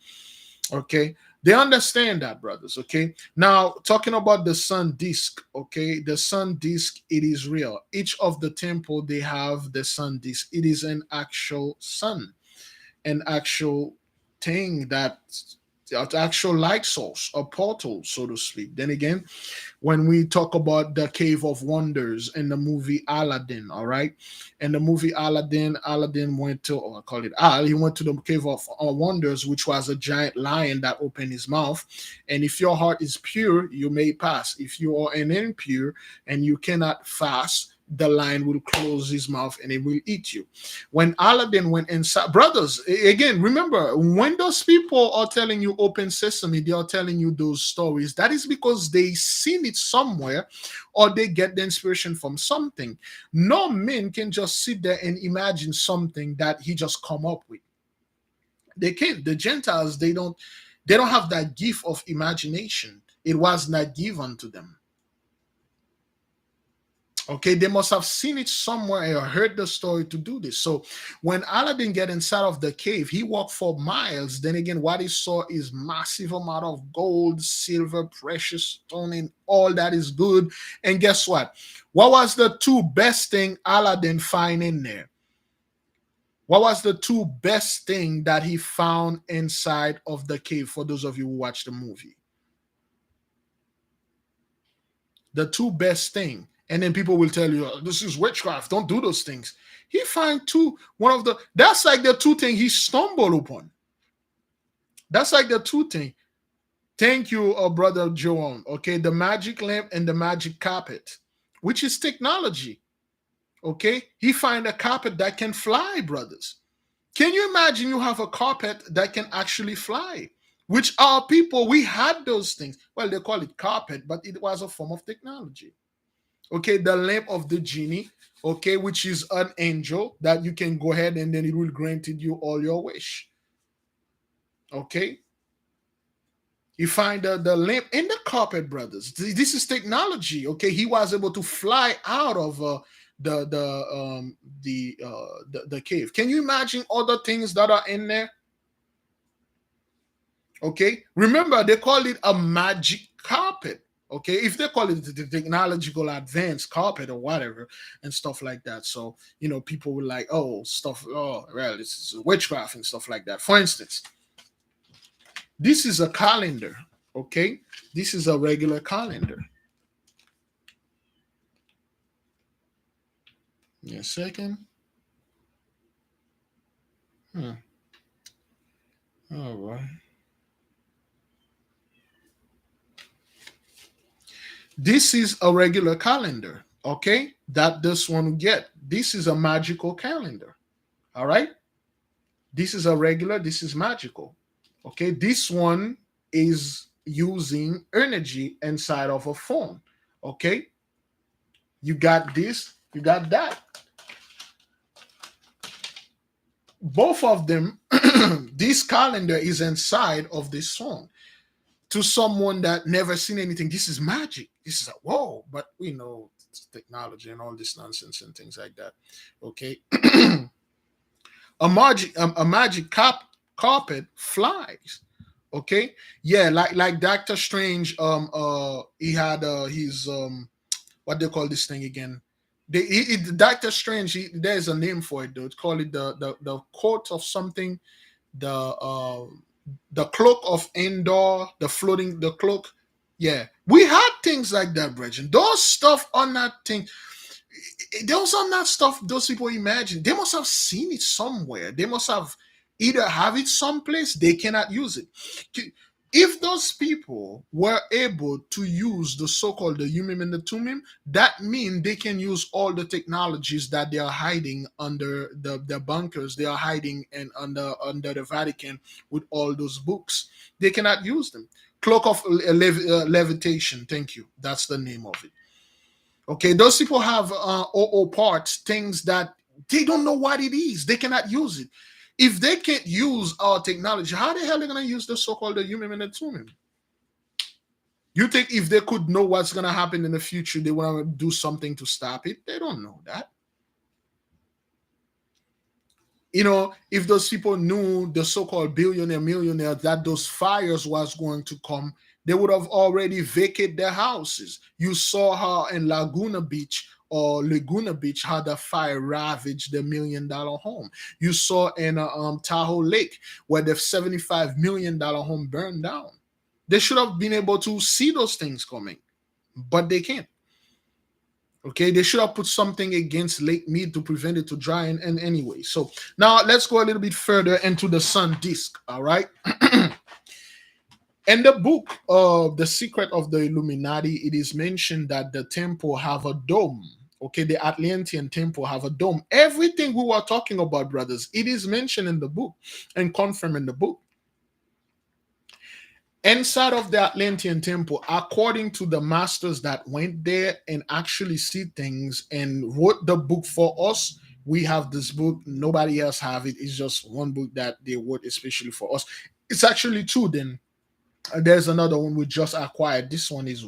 Okay, they understand that, brothers. Okay, now talking about the sun disk. Okay, the sun disk, it is real. Each of the temple, they have the sun disk. It is an actual sun, an actual thing that actual light source, a portal, so to speak. Then again, when we talk about the Cave of Wonders in the movie Aladdin, all right, in the movie Aladdin went to, or I call it he went to the Cave of Wonders, which was a giant lion that opened his mouth. And if your heart is pure, you may pass. If you are an impure and you cannot fast, the lion will close his mouth and it will eat you. When Aladdin went inside, brothers, again, remember, when those people are telling you open sesame, they are telling you those stories. That is because they seen it somewhere, or they get the inspiration from something. No man can just sit there and imagine something that he just come up with. They can't. The Gentiles, they don't have that gift of imagination. It was not given to them. Okay, they must have seen it somewhere or heard the story to do this. So when Aladdin get inside of the cave, he walked for miles. Then again, what he saw is massive amount of gold, silver, precious stone, and all that is good. And guess what? What was the two best thing Aladdin find in there? What was the two best thing that he found inside of the cave, for those of you who watch the movie? The two best thing. And then people will tell you, oh, this is witchcraft, don't do those things. He find that's like the two things he stumbled upon. That's like the two things. Thank you, Brother Joan. Okay, the magic lamp and the magic carpet, which is technology. Okay, he find a carpet that can fly, brothers. Can you imagine you have a carpet that can actually fly? Which our people, we had those things. Well, they call it carpet, but it was a form of technology. Okay, the lamp of the genie, okay, which is an angel that you can go ahead and then it will grant you all your wish. Okay, you find the lamp in the carpet, brothers. This is technology. Okay, he was able to fly out of the cave. Can you imagine other things that are in there? Okay, remember they call it a magic carpet. Okay, if they call it the technological advanced carpet or whatever and stuff like that. So people will like, oh, stuff. Oh, well, this is witchcraft and stuff like that. For instance, this is a calendar. Okay, this is a regular calendar. Give me a second. All right. This is a regular calendar, okay? That this one will get. This is a magical calendar, all right? This is a regular, this is magical, okay? This one is using energy inside of a phone, okay? You got this, you got that. Both of them, this calendar is inside of this phone. To someone that never seen anything, this is magic. This is whoa, but we know technology and all this nonsense and things like that. Okay, a magic carpet flies. Okay, yeah, like Doctor Strange. He had his what they call this thing again? Doctor Strange. There's a name for it though. It's called it the coat of something. The cloak of Endor, the cloak. Yeah, we had things like that, Brethren. Those stuff on that thing, those are not stuff those people imagine. They must have seen it somewhere. They must have either have it someplace, they cannot use it. If those people were able to use the so-called the Yumim and the Tumim, that means they can use all the technologies that they are hiding under the bunkers. They are hiding and under the Vatican with all those books. They cannot use them. Cloak of levitation. Thank you. That's the name of it. Okay, those people have parts, things that they don't know what it is. They cannot use it. If they can't use our technology, how the hell are they going to use the so-called the Yumim and the Tumim? You think if they could know what's going to happen in the future, they want to do something to stop it? They don't know that. If those people knew the so-called billionaire, millionaire, that those fires was going to come, they would have already vacated their houses. You saw how in Laguna Beach, how the fire ravaged the $1 million home. You saw in Tahoe Lake where the $75 million home burned down. They should have been able to see those things coming, but they can't. Okay, they should have put something against Lake Mead to prevent it to dry. And anyway, so now let's go a little bit further into the sun disk. All right. In the book of The Secret of the Illuminati, it is mentioned that the temple have a dome. Okay, the Atlantean temple have a dome. Everything we were talking about, brothers, it is mentioned in the book and confirmed in the book. Inside of the Atlantean temple, according to the masters that went there and actually see things and wrote the book for us, we have this book. Nobody else have it. It's just one book that they wrote especially for us. It's actually two then. There's another one we just acquired. This one is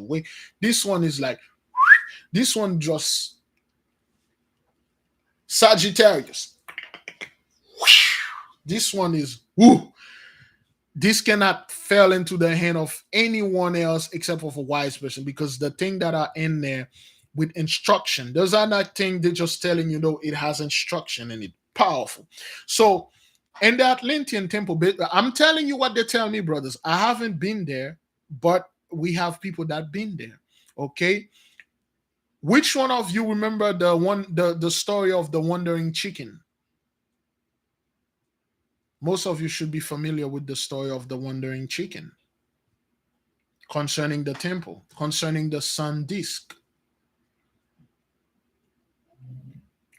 like, this one just Sagittarius. This one is woo. This cannot fall into the hand of anyone else except for a wise person, because the thing that are in there with instruction, those are not things they're just telling you, it has instruction in it. Powerful. So in the Atlantean temple, I'm telling you what they tell me, brothers. I haven't been there, but we have people that been there. Okay. Which one of you remember the story of the wandering chicken? Most of you should be familiar with the story of the wandering chicken concerning the temple, concerning the sun disk.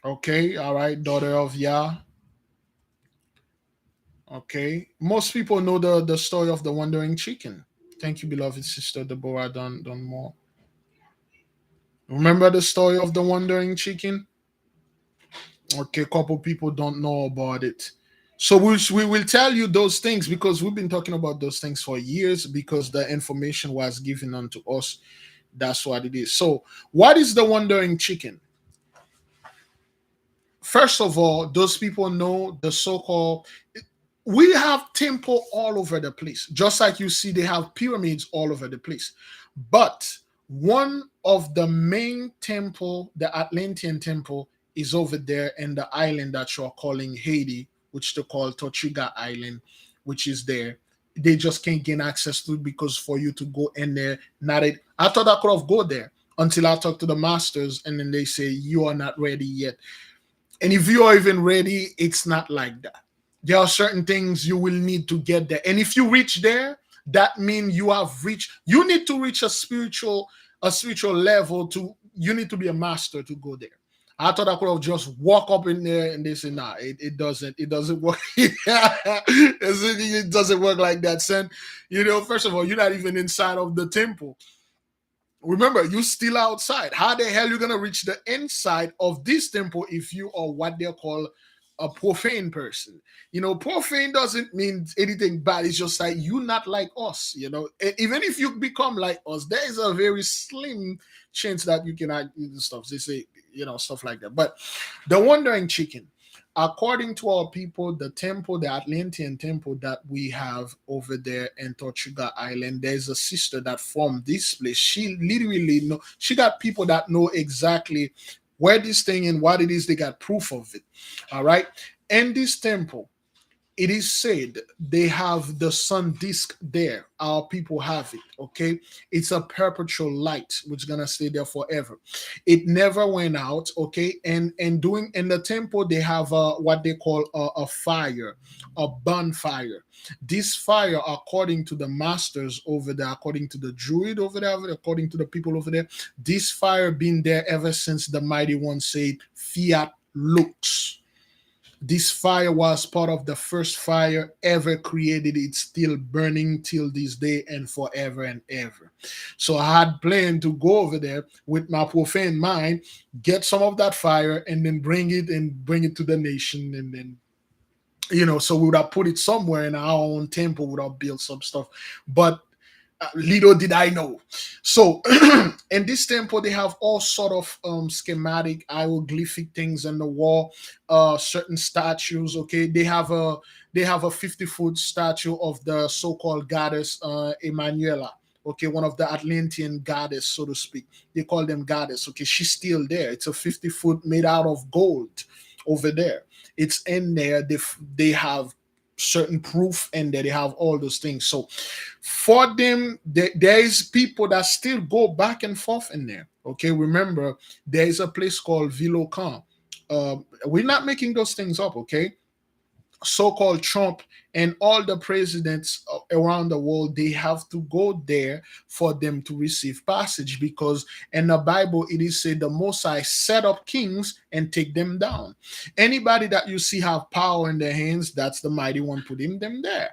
Okay, all right, daughter of Yah. Okay, most people know the story of the wandering chicken. Thank you, beloved sister Deborah Don Moore. Remember the story of the wandering chicken? Okay, a couple people don't know about it. So we will tell you those things because we've been talking about those things for years because the information was given unto us. That's what it is. So, what is the wandering chicken? First of all, those people know the so-called. We have temple all over the place, just like you see they have pyramids all over the place. But one of the main temple, the Atlantean temple, is over there in the island that you're calling Haiti, which they call Tortuga Island, which is there. They just can't gain access to it because for you to go in there, not it. I thought I could have go there until I talked to the masters, and then they say you are not ready yet. And if you are even ready, it's not like that. There are certain things you will need to get there. And if you reach there, that means you have reached, you need to reach a spiritual level to, you need to be a master to go there. I thought I could have just walk up in there and they say, nah, it doesn't work. It doesn't work like that, son. You know, first of all, you're not even inside of the temple. Remember, you're still outside. How the hell are you going to reach the inside of this temple if you are what they call a profane person? You know, profane doesn't mean anything bad. It's just like you're not like us, you know. Even if you become like us, there is a very slim chance that you can act stuff. They say, you know, stuff like that. But the wandering chicken, according to our people, the temple, the Atlantean temple that we have over there in Tortuga Island, there's a sister that formed this place. She literally know, she got people that know exactly where this thing and what it is. They got proof of it. All right. In this temple, it is said they have the sun disk there. Our people have it. Okay, it's a perpetual light which is gonna stay there forever. It never went out. Okay, and doing in the temple they have what they call a fire, a bonfire. This fire, according to the masters over there, according to the druid over there, according to the people over there, this fire been there ever since the mighty one said, "Fiat lux." This fire was part of the first fire ever created. It's still burning till this day and forever and ever. So I had planned to go over there with my profane mind, get some of that fire, and then bring it to the nation. And then, you know, so we would have put it somewhere in our own temple, would have built some stuff. But little did I know. So in this temple, they have all sort of schematic hieroglyphic things on the wall, certain statues. Okay, they have a 50-foot statue of the so-called goddess Emanuela. Okay, one of the Atlantean goddess, so to speak. They call them goddess. Okay, she's still there. It's a 50-foot made out of gold over there. It's in there. They have certain proof and that they have all those things. So for them, there is people that still go back and forth in there. Okay, remember there is a place called Vilocan. We're not making those things up. Okay, so-called Trump and all the presidents around the world, they have to go there for them to receive passage, because in the Bible it is said the Most High set up kings and take them down. Anybody that you see have power in their hands, that's the mighty one putting them there.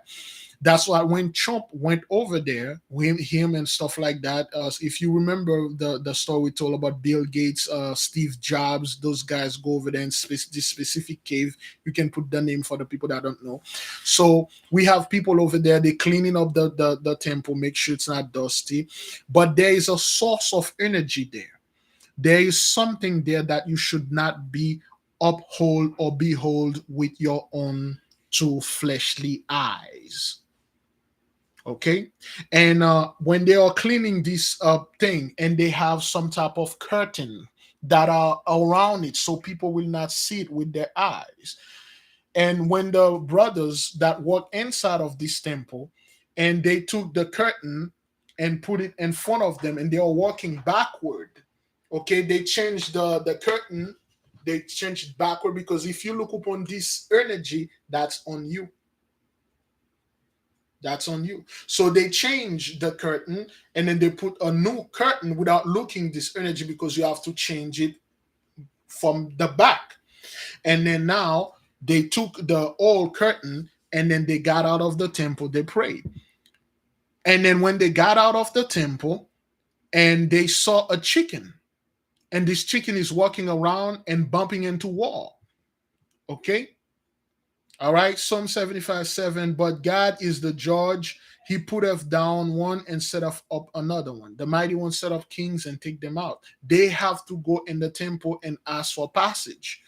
That's why when Trump went over there, him and stuff like that, if you remember the story we told about Bill Gates, Steve Jobs, those guys go over there in this specific cave. You can put the name for the people that don't know. So we have people over there, they cleaning up the temple, make sure it's not dusty. But there is a source of energy there. There is something there that you should not be uphold or behold with your own two fleshly eyes. Okay, and when they are cleaning this thing, and they have some type of curtain that are around it so people will not see it with their eyes. And when the brothers that work inside of this temple, and they took the curtain and put it in front of them, and they are walking backward. Okay, they changed the curtain, they changed it backward, because if you look upon this energy, that's on you. That's on you. So they change the curtain, and then they put a new curtain without looking this energy, because you have to change it from the back. And then now they took the old curtain and then they got out of the temple, they prayed. And then when they got out of the temple and they saw a chicken, and this chicken is walking around and bumping into wall. Okay? All right, Psalm 75:7. But God is the judge. He putteth down one and setteth up another one. The mighty one set up kings and take them out. They have to go in the temple and ask for passage.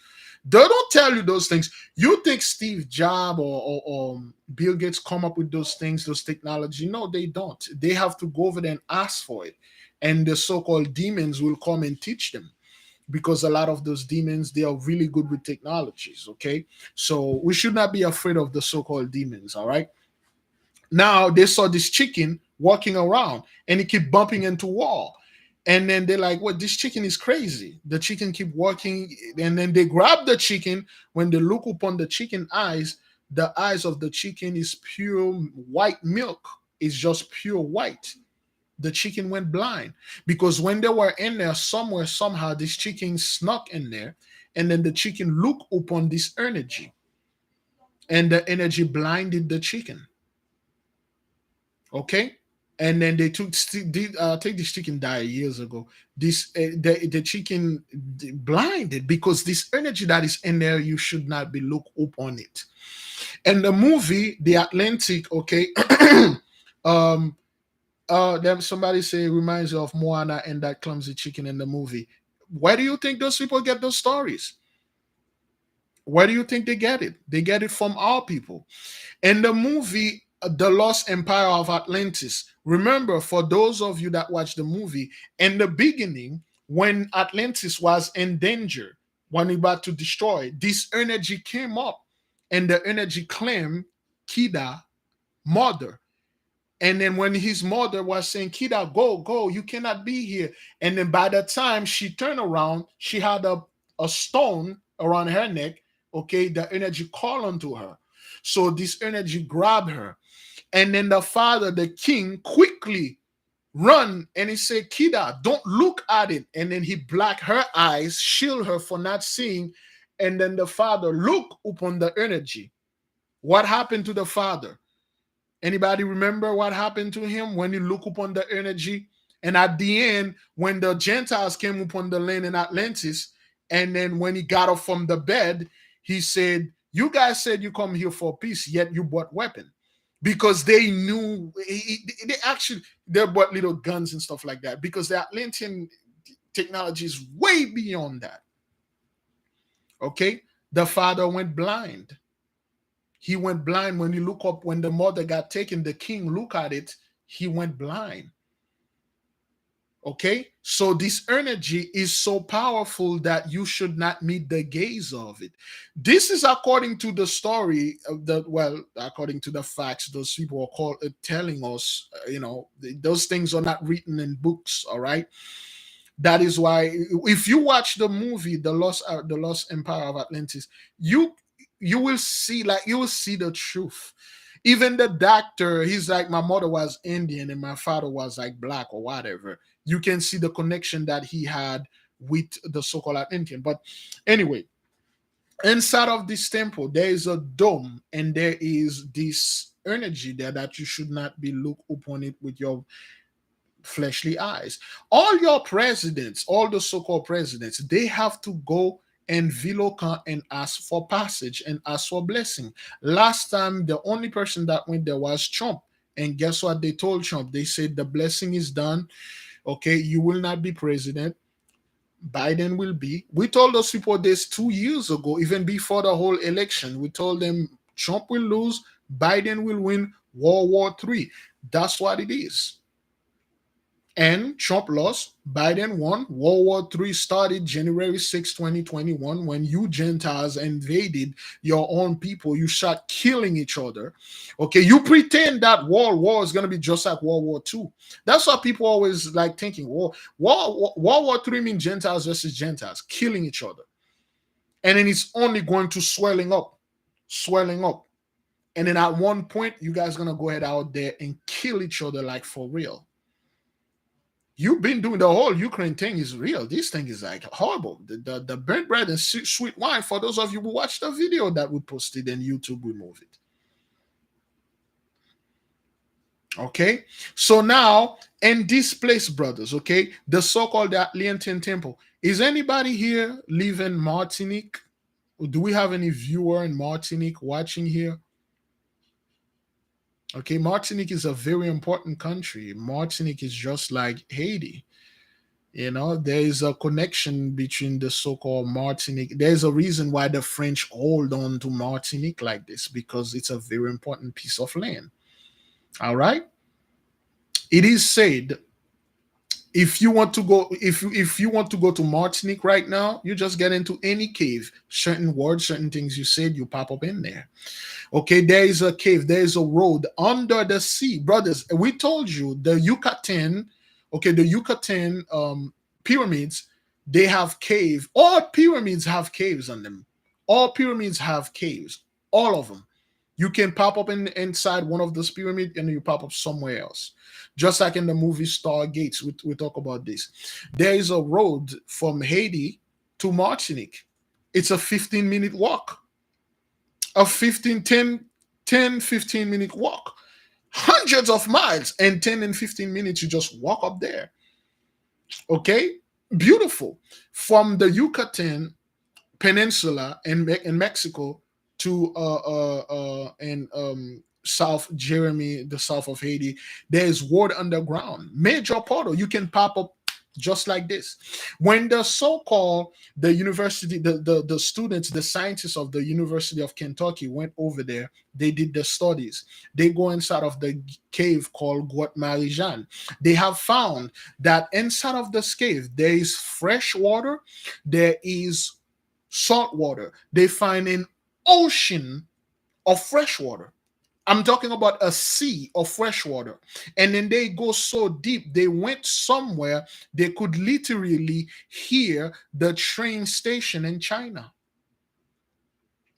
They don't tell you those things. You think Steve Jobs or Bill Gates come up with those things, those technology? No, they don't. They have to go over there and ask for it. And the so-called demons will come and teach them, because a lot of those demons, they are really good with technologies, okay? So we should not be afraid of the so-called demons, all right? Now they saw this chicken walking around and he keep bumping into wall. And then they're like, well, this chicken is crazy. The chicken keep walking, and then they grab the chicken. When they look upon the chicken eyes, the eyes of the chicken is pure white milk. It's just pure white. The chicken went blind, because when they were in there somewhere, somehow this chicken snuck in there, and then the chicken looked upon this energy, and the energy blinded the chicken. Okay, and then they took take this chicken died years ago. This the chicken blinded, because this energy that is in there, you should not be look upon it. And the movie, The Atlantic, okay. Then somebody say it reminds you of Moana and that clumsy chicken in the movie. Where do you think those people get those stories? Where do you think they get it? They get it from our people. In the movie, The Lost Empire of Atlantis, remember, for those of you that watch the movie, in the beginning, when Atlantis was in danger, when we about to destroy, this energy came up, and the energy claimed Kida, mother. And then when his mother was saying, Kida, go, you cannot be here. And then by the time she turned around, she had a stone around her neck. Okay, the energy called onto her. So this energy grabbed her. And then the father, the king, quickly run and he said, Kida, don't look at it. And then he blacked her eyes, shield her for not seeing. And then the father looked upon the energy. What happened to the father? Anybody remember what happened to him when he looked upon the energy? And at the end, when the Gentiles came upon the land in Atlantis, and then when he got up from the bed, he said, you guys said you come here for peace, yet you brought weapon. Because they knew, they brought little guns and stuff like that, because the Atlantean technology is way beyond that. Okay? The father went blind. He went blind when you look up, when the mother got taken, the king looked at it, he went blind. Okay? So this energy is so powerful that you should not meet the gaze of it. This is according to the story of the, well, according to the facts, those people are telling us, those things are not written in books, all right? That is why if you watch the movie, The Lost Empire of Atlantis, you will see, the truth. Even the doctor, he's like, my mother was Indian and my father was like black or whatever. You can see the connection that he had with the so-called Atlantean. But anyway, inside of this temple, there is a dome, and there is this energy there that you should not be look upon it with your fleshly eyes. All your presidents, all the so-called presidents, they have to go and Vilocan and ask for passage and ask for blessing. Last time, the only person that went there was Trump. And guess what they told Trump? They said the blessing is done. Okay, you will not be president. Biden will be. We told those people this 2 years ago, even before the whole election. We told them Trump will lose, Biden will win, World War III. That's what it is. And Trump lost, Biden won. World War III started January 6, 2021, when you Gentiles invaded your own people. You start killing each other. Okay, you pretend that World War is going to be just like World War II. That's what people always like thinking. World War III means Gentiles versus Gentiles, killing each other. And then it's only going to swelling up. And then at one point, you guys are going to go ahead out there and kill each other like for real. You've been doing the whole Ukraine thing is real. This thing is like horrible. The burnt bread and sweet wine, for those of you who watched the video that we posted and YouTube removed it. Okay, so now in this place, brothers, okay, the so-called Atlantean temple. Is anybody here living Martinique? Do we have any viewer in Martinique watching here? Okay, Martinique is a very important country. Martinique is just like Haiti. You know, there is a connection between the so-called Martinique. There's a reason why the French hold on to Martinique like this, because it's a very important piece of land. All right. It is said, if you want to go, if you want to go to Martinique right now, you just get into any cave. Certain words, certain things you said, you pop up in there. Okay, there is a cave, there is a road under the sea, brothers. We told you the Yucatan, okay, the Yucatan pyramids, they have cave. All pyramids have caves on them. All pyramids have caves, all of them. You can pop up inside one of those pyramids and you pop up somewhere else. Just like in the movie Stargates, we talk about this. There is a road from Haiti to Martinique. It's a 15-minute walk. A 15-minute walk. Hundreds of miles, and 10 and 15 minutes, you just walk up there. Okay? Beautiful. From the Yucatan Peninsula in Mexico to South Jeremy, the south of Haiti, there's water underground. Major portal. You can pop up just like this. When the so-called the university, the students, the scientists of the University of Kentucky went over there, they did the studies. They go inside of the cave called Grotte Marie Jeanne. They have found that inside of this cave, there is fresh water, there is salt water. They find an ocean of fresh water. I'm talking about a sea of fresh water. And then they go so deep, they went somewhere they could literally hear the train station in China.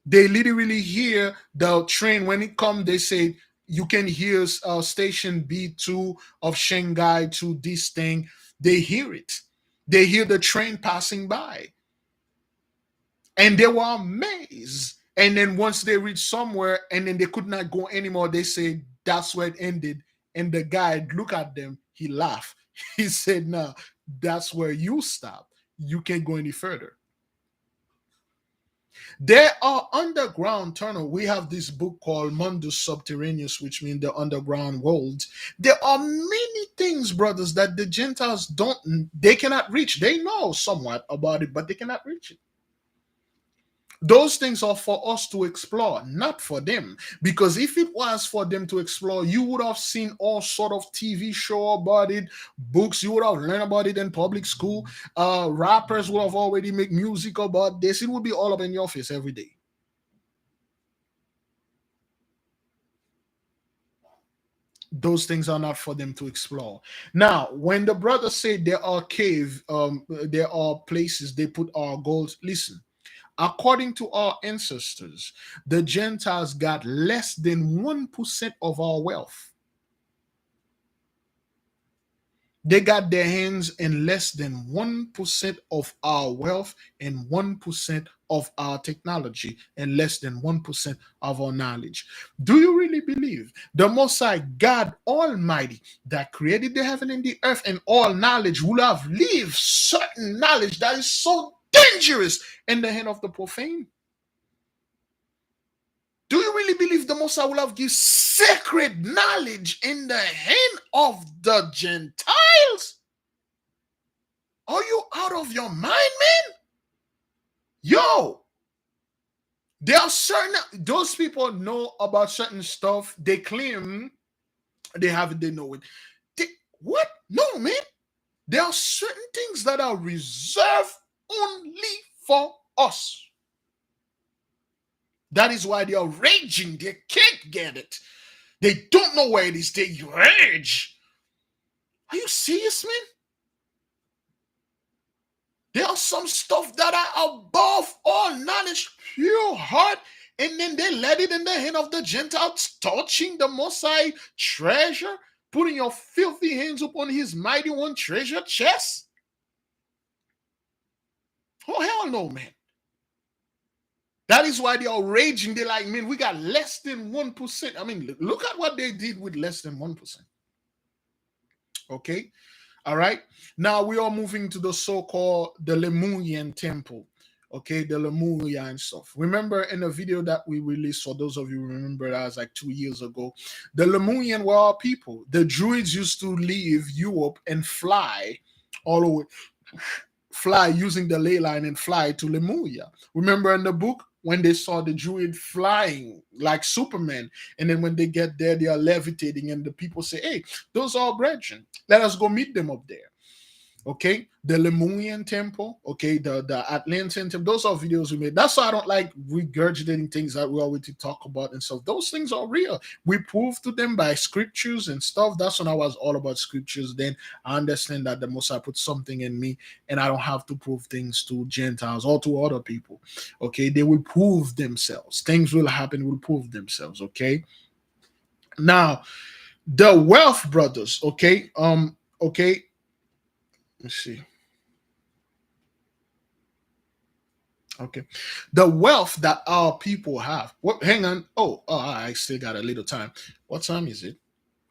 They literally hear the train when it comes. They say you can hear station B2 of Shanghai to this thing. They hear it. They hear the train passing by. And they were amazed. And then once they reached somewhere and then they could not go anymore, they said that's where it ended. And the guy looked at them, he laughed. He said, no, that's where you stop. You can't go any further. There are underground tunnel. We have this book called Mundus Subterraneus, which means the underground world. There are many things, brothers, that the Gentiles they cannot reach. They know somewhat about it, but they cannot reach it. Those things are for us to explore, not for them. Because if it was for them to explore, you would have seen all sort of TV show about it, books, you would have learned about it in public school. Rappers would have already made music about this. It would be all up in your face every day. Those things are not for them to explore. Now, when the brothers say there are there are places they put our gold, listen. According to our ancestors, the Gentiles got less than 1% of our wealth. They got their hands in less than 1% of our wealth and 1% of our technology and less than 1% of our knowledge. Do you really believe the Most High God Almighty that created the heaven and the earth and all knowledge will have leave certain knowledge that is so dangerous in the hand of the profane? Do you really believe the Most High will have give sacred knowledge in the hand of the Gentiles? Are you out of your mind, man? Yo, there are those people know about certain stuff. They claim they have it, they know it. What? No, man. There are certain things that are reserved only for us. That is why they are raging. They can't get it. They don't know where it is. They rage. Are you serious, man? There are some stuff that are above all knowledge, pure heart, and then they let it in the hand of the Gentiles, touching the Most High treasure, putting your filthy hands upon his mighty one treasure chest? Oh, hell no, man. That is why they are raging. They're like, man, we got less than 1%. I mean, look at what they did with less than 1%. Okay. All right. Now we are moving to the so-called the Lemurian temple. Okay, the Lemuria and stuff. Remember in the video that we released, for those of you who remember, that was like 2 years ago, the Lemurian were our people. The Druids used to leave Europe and fly all the way, fly using the ley line and fly to Lemuria. Remember in the book when they saw the Druid flying like Superman, and then when they get there, they are levitating, and the people say, hey, those are our brethren. Let us go meet them up there. Okay, the Lemurian temple, okay, the Atlantean temple, those are videos we made. That's why I don't like regurgitating things that we already talk about and stuff. Those things are real. We prove to them by scriptures and stuff. That's when I was all about scriptures. Then I understand that the Most High put something in me, and I don't have to prove things to Gentiles or to other people. Okay, they will prove themselves. Things will happen, will prove themselves. Okay, now the wealth brothers. Okay, okay. Let's see. Okay. The wealth that our people have. What? Hang on. Oh, I still got a little time. What time is it?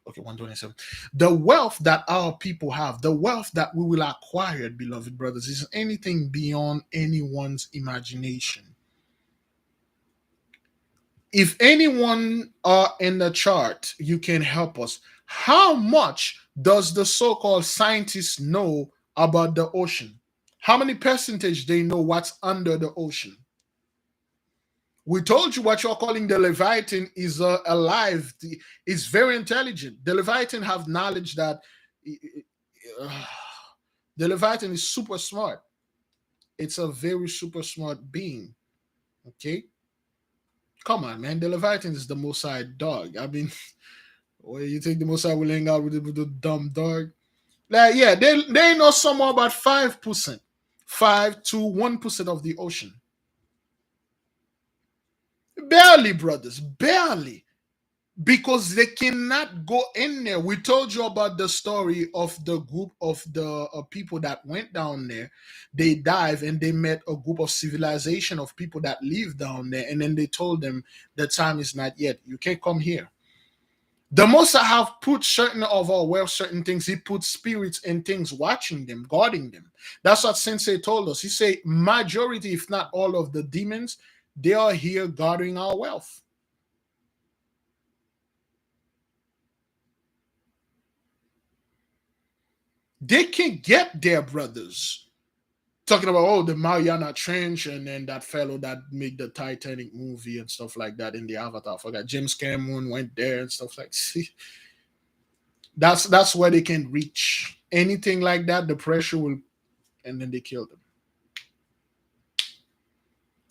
Okay, 1:27. The wealth that our people have, the wealth that we will acquire, beloved brothers, is anything beyond anyone's imagination. If anyone are in the chart, you can help us. How much does the so-called scientists know about the ocean? How many percentage they know what's under the ocean? We told you what you're calling the leviathan is alive. It's very intelligent. The leviathan have knowledge that the leviathan is super smart. It's a very super smart being. Okay, come on, man. The leviathan is the Most High dog. I mean, well, you think the Most High will hang out with the dumb dog? Like, yeah, they know somewhere about 5%, 5 to 1% of the ocean. Barely, brothers, barely, because they cannot go in there. We told you about the story of the group of the people that went down there. They dive and they met a group of civilization of people that live down there, and then they told them the time is not yet. You can't come here. The Most High have put certain of our wealth, certain things. He put spirits and things watching them, guarding them. That's what Sensei told us. He said majority, if not all of the demons, they are here guarding our wealth. They can't get there, brothers. Talking about, oh, the Mariana Trench, and then that fellow that made the Titanic movie and stuff like that in the Avatar. I forgot, James Cameron went there and stuff like that. That's where they can reach. Anything like that, the pressure will, and then they kill them.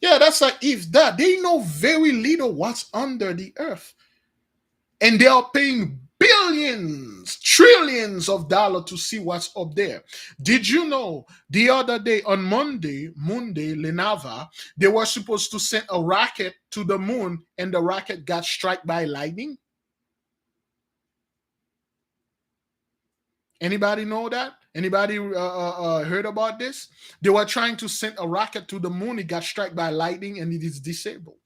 Yeah, that's like if that. They know very little what's under the earth. And they are paying billions, trillions of dollars to see what's up there. Did you know the other day on Monday, Lenava, they were supposed to send a rocket to the moon, and the rocket got struck by lightning? Anybody know that? Anybody heard about this? They were trying to send a rocket to the moon. It got struck by lightning, and it is disabled.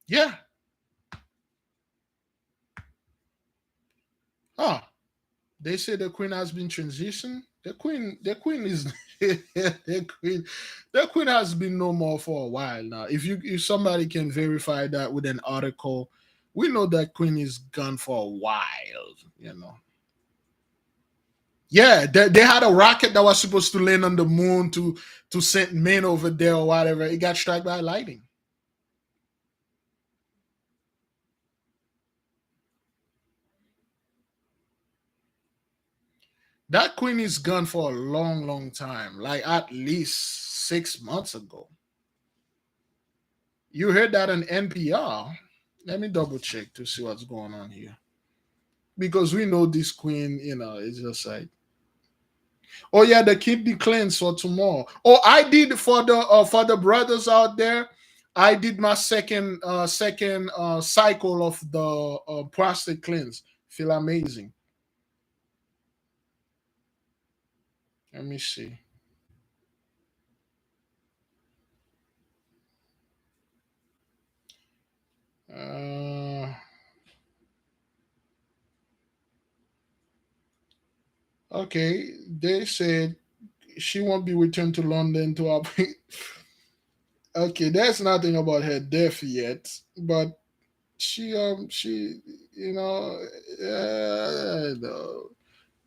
Yeah. They say the queen has been transitioned. The queen is the queen has been no more for a while now. If somebody can verify that with an article, we know that queen is gone for a while, you know. Yeah, they had a rocket that was supposed to land on the moon to send men over there or whatever. It got struck by lightning. That queen is gone for a long, long time, like at least 6 months ago. You heard that on NPR. Let me double check to see what's going on here. Because we know this queen, you know, it's just like, oh yeah, the kidney cleanse for tomorrow. Oh, I did for the brothers out there. I did my second cycle of the prostate cleanse. Feel amazing. Let me see. Okay, they said she won't be returned to London to our. Okay, there's nothing about her death yet, but she you know,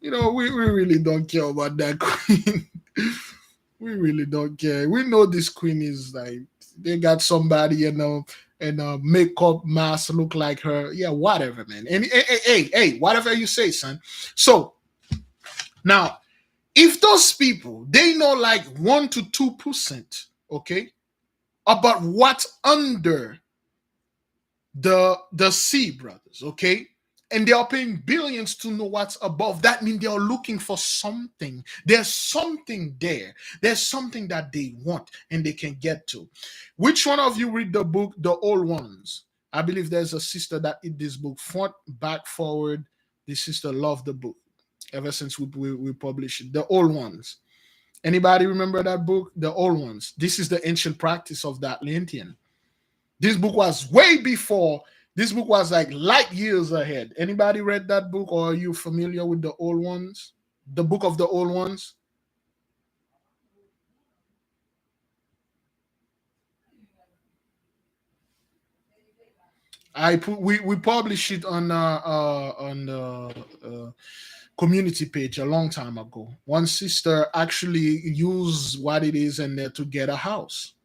no. We really don't care about that queen. We really don't care. We know this queen is like, they got somebody and a makeup mask look like her. Yeah, whatever, man. And hey, whatever you say, son. So now, if those people they know like 1 to 2%, okay, about what's under the sea, brothers, okay, and they are paying billions to know what's above, that means they are looking for something. There's something there. There's something that they want and they can get to. Which one of you read the book The Old Ones? I believe there's a sister that did this book front, back, forward. This sister loved the book ever since we published it. The Old Ones. Anybody remember that book? The Old Ones. This is the ancient practice of the Atlantean. This book was way before. This book was like light years ahead. Anybody read that book, or are you familiar with the Old Ones? The book of the Old Ones? We published it on the community page a long time ago. One sister actually used what it is in there to get a house.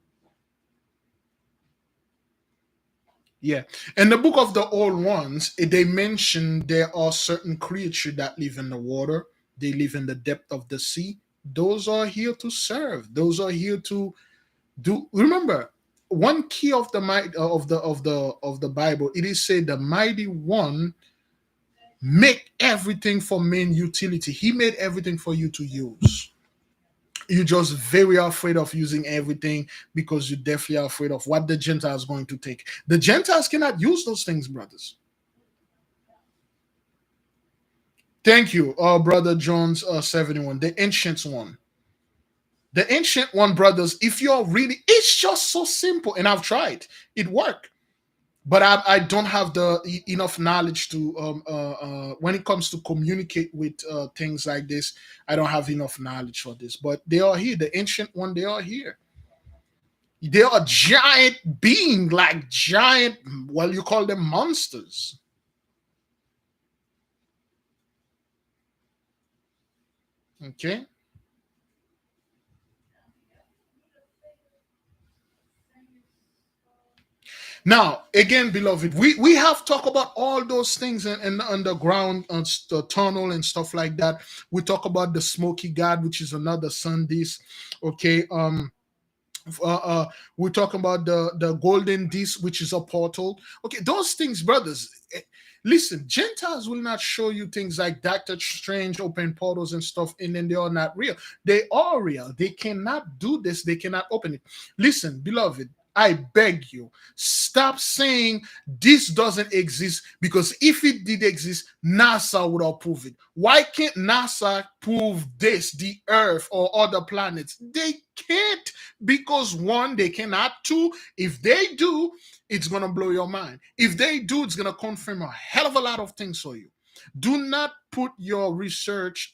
Yeah. In the book of the Old Ones, they mention there are certain creatures that live in the water. They live in the depth of the sea. Those are here to serve. Those are here to do. Remember, one key of the Bible, it is said the mighty one make everything for main utility. He made everything for you to use. You're just very afraid of using everything because you're definitely afraid of what the Gentiles are going to take. The Gentiles cannot use those things, brothers. Thank you, Brother Jones 71, the ancient one. The ancient one, brothers, if you're really, it's just so simple. And I've tried. It worked. But I don't have the enough knowledge to when it comes to communicate with things like this. I don't have enough knowledge for this. But they are here. The ancient one, they are here. They are giant being, like giant. Well, you call them monsters. Okay. Now, again, beloved, we have talked about all those things in the underground, the tunnel and stuff like that. We talk about the smoky god, which is another sun disk. Okay. We're talking about the golden disk, which is a portal. Okay, those things, brothers. Listen, Gentiles will not show you things like Doctor Strange open portals and stuff, and then they are not real. They are real. They cannot do this. They cannot open it. Listen, beloved, I beg you, stop saying this doesn't exist, because if it did exist, NASA would have proved it. Why can't NASA prove this, the Earth or other planets? They can't, because one, they cannot. Two, if they do, it's going to blow your mind. If they do, it's going to confirm a hell of a lot of things for you. Do not put your research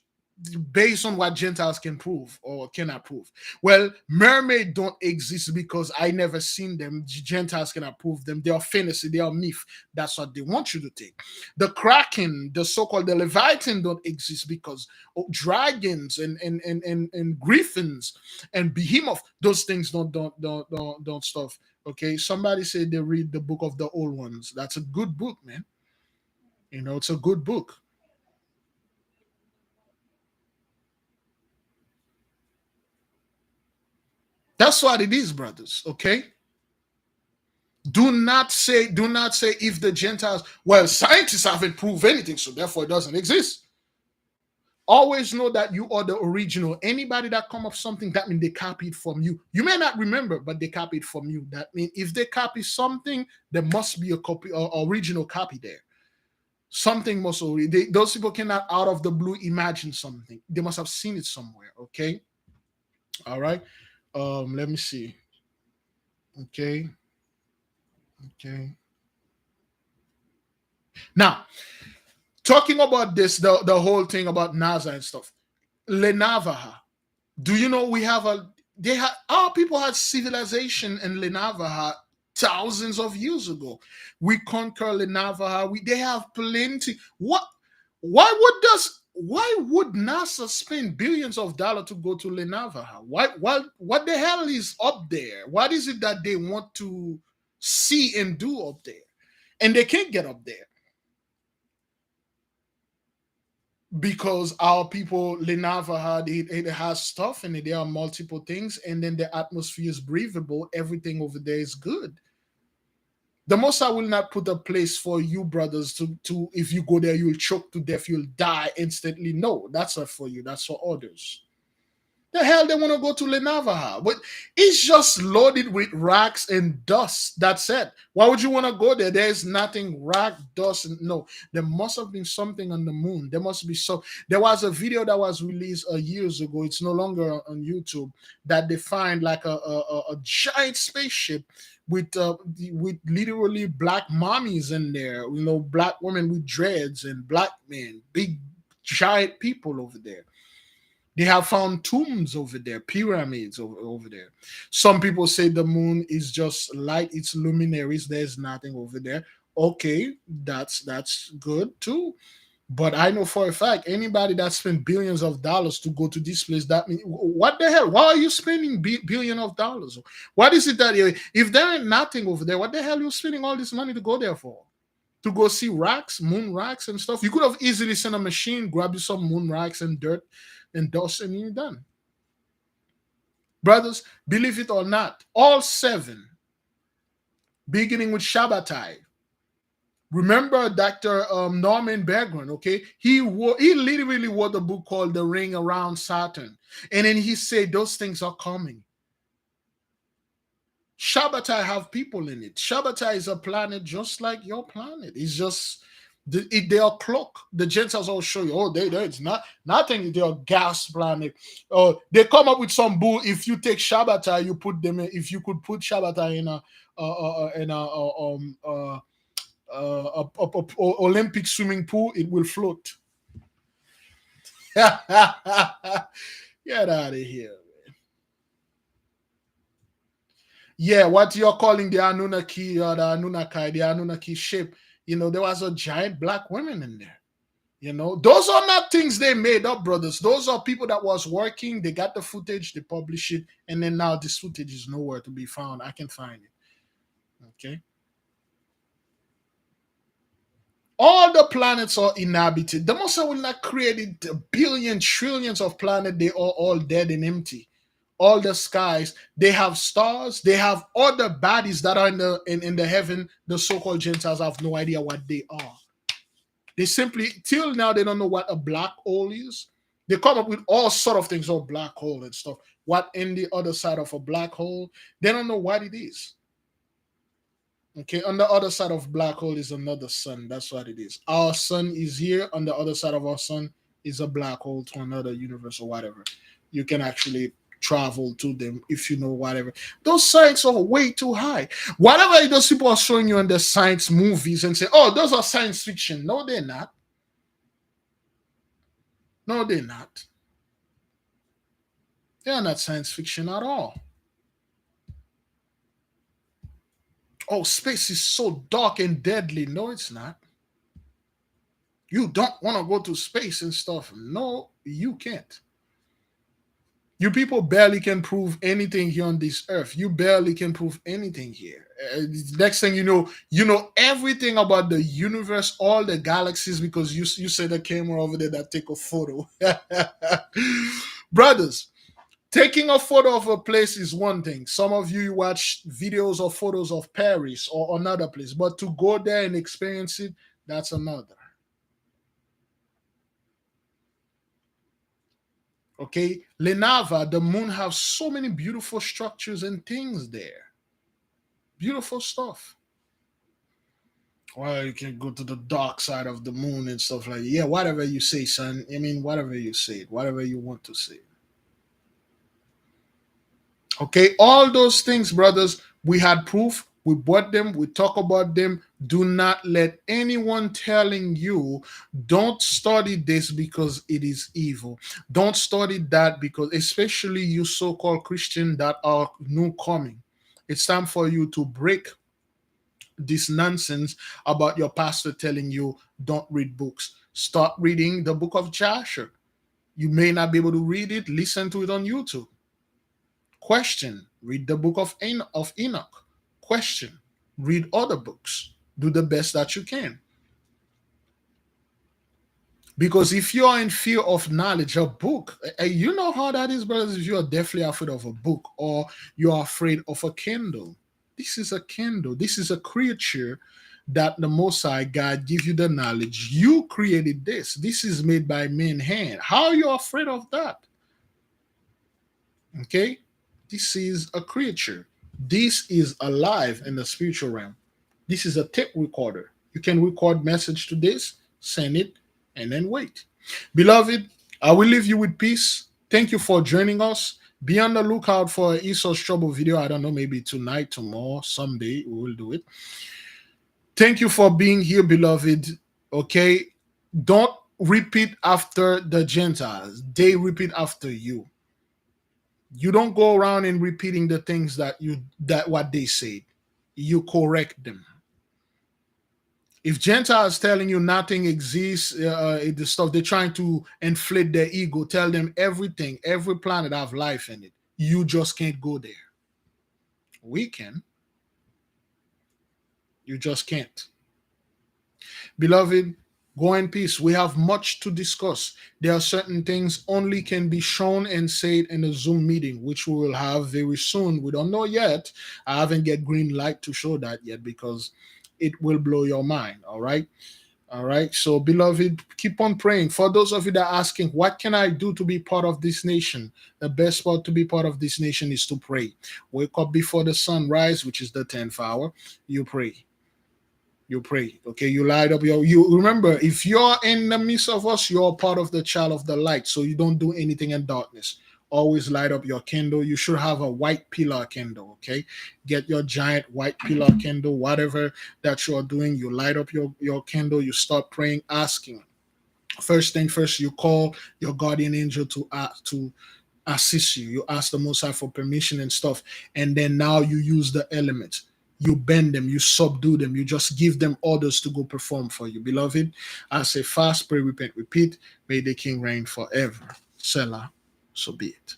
based on what Gentiles can prove or cannot prove. Well, mermaids don't exist because I never seen them. Gentiles cannot prove them. They are fantasy. They are myth. That's what they want you to take. The Kraken, the so-called the leviathan, don't exist because dragons and griffins and behemoth, those things don't stuff. Okay, somebody said they read the book of the Old Ones. That's a good book, man. It's a good book. That's what it is, brothers. Okay. Do not say if the Gentiles, well, scientists haven't proved anything, so therefore it doesn't exist. Always know that you are the original. Anybody that come up something, that means they copied from you. You may not remember, but they copied from you. That means if they copy something, there must be a copy, or original copy there. Something must already. Those people cannot out of the blue imagine something. They must have seen it somewhere. Okay. All right. Let me see. Okay. Okay. Now, talking about this, the whole thing about NASA and stuff. Lenavaha. Do you know our people had civilization in Lenavaha thousands of years ago. We conquer Lenavaha. They have plenty. Why would NASA spend billions of dollars to go to Lenavaha? What the hell is up there? What is it that they want to see and do up there? And they can't get up there. Because our people, Lenavaha, it has stuff in it. There are multiple things, and then the atmosphere is breathable. Everything over there is good. The Most High will not put a place for you, brothers, to if you go there, you'll choke to death, you'll die instantly. No, that's not for you. That's for others. The hell they want to go to Lenavaha? But it's just loaded with rocks and dust. That's it. Why would you want to go there? There's nothing, rock, dust. No, there must have been something on the moon. There must be so. There was a video that was released years ago. It's no longer on YouTube. That they find like a giant spaceship with literally black mommies in there. You know, black women with dreads and black men, big giant people over there. They have found tombs over there, pyramids over there. Some people say the moon is just light, it's luminaries, there's nothing over there. Okay, that's good too. But I know for a fact, anybody that spent billions of dollars to go to this place, that means, what the hell? Why are you spending billions of dollars? What is it that, if there ain't nothing over there, what the hell are you spending all this money to go there for? To go see rocks, moon rocks and stuff? You could have easily sent a machine, grab you some moon rocks and dirt and dust, and you're done. Brothers, believe it or not, all 7, beginning with Shabbatai. Remember Dr. Norman Berggren, okay? He literally wrote a book called The Ring Around Saturn. And then he said those things are coming. Shabbatai have people in it. Shabbatai is a planet just like your planet. It's just they are cloak. The Gentiles will show you. Oh, it's not nothing. They are gas planet. Oh, they come up with some bull. If you take Shabbatai, you put them in. If you could put Shabbatai in a Olympic swimming pool, it will float. Get out of here, man. Yeah, what you're calling the Anunnaki or the Anunnakai, the Anunnaki ship. You know, there was a giant black woman in there. You know, those are not things they made up, brothers. Those are people that was working. They got the footage, they publish it, and then now this footage is nowhere to be found. I can find it. Okay. All the planets are inhabited. The Most High will not create billions, trillions of planets. They are all dead and empty. All the skies, they have stars, they have other bodies that are in the heaven. The so-called Gentiles have no idea what they are. They simply, till now, they don't know what a black hole is. They come up with all sort of things, oh, black hole and stuff. What in the other side of a black hole? They don't know what it is. Okay, on the other side of black hole is another sun. That's what it is. Our sun is here. On the other side of our sun is a black hole to another universe or whatever. You can actually travel to them if you know whatever. Those science are way too high. Whatever those people are showing you in the science movies and say, oh, those are science fiction. No, they're not. No, they're not. They are not science fiction at all. Oh, space is so dark and deadly. No, it's not. You don't want to go to space and stuff. No, you can't. You people barely can prove anything here on this earth. You barely can prove anything here. Next thing you know everything about the universe, all the galaxies, because you see the camera over there that take a photo. Brothers, taking a photo of a place is one thing. Some of you watch videos or photos of Paris or another place, but to go there and experience it, that's another. Okay, Lenava, the moon has so many beautiful structures and things there. Beautiful stuff. Well, you can go to the dark side of the moon and stuff like that. Yeah, whatever you say, son. I mean, whatever you say, whatever you want to say. Okay, all those things, brothers, we had proof. We bought them. We talk about them. Do not let anyone telling you, don't study this because it is evil. Don't study that because, especially you so-called Christian that are new coming, it's time for you to break this nonsense about your pastor telling you don't read books. Start reading the book of Joshua. You may not be able to read it. Listen to it on YouTube. Question. Read the book of Enoch. Question. Read other books. Do the best that you can. Because if you are in fear of knowledge, a book, you know how that is, brothers. If you are definitely afraid of a book or you are afraid of a Kindle, this is a Kindle. This is a creature that the Most High God give you the knowledge. You created this. This is made by man's hand. How are you afraid of that? Okay? This is a creature. This is alive in the spiritual realm. This is a tape recorder. You can record message to this, send it, and then wait. Beloved, I will leave you with peace. Thank you for joining us. Be on the lookout for Esau's Trouble video. I don't know, maybe tonight, tomorrow, someday we will do it. Thank you for being here, beloved. Okay? Don't repeat after the Gentiles. They repeat after you. You don't go around and repeating the things that what they said. You correct them. If Gentiles telling you nothing exists, the stuff they're trying to inflate their ego, tell them everything, every planet have life in it. You just can't go there. We can. You just can't. Beloved, go in peace. We have much to discuss. There are certain things only can be shown and said in a Zoom meeting, which we will have very soon. We don't know yet. I haven't get green light to show that yet because it will blow your mind. All right. All right. So, beloved, keep on praying. For those of you that are asking, what can I do to be part of this nation? The best part to be part of this nation is to pray. Wake up before the sunrise, which is the 10th hour. You pray. You pray. Okay. You light up you remember, if you're in the midst of us, you're part of the child of the light. So you don't do anything in darkness. Always light up your candle. You should have a white pillar candle, okay? Get your giant white pillar candle, whatever that you're doing, you light up your candle, you start praying, asking. First thing first, you call your guardian angel to assist you. You ask the Most High for permission and stuff, and then now you use the elements. You bend them, you subdue them, you just give them orders to go perform for you. Beloved, I say fast, pray, repent, repeat. May the King reign forever. Selah. So be it.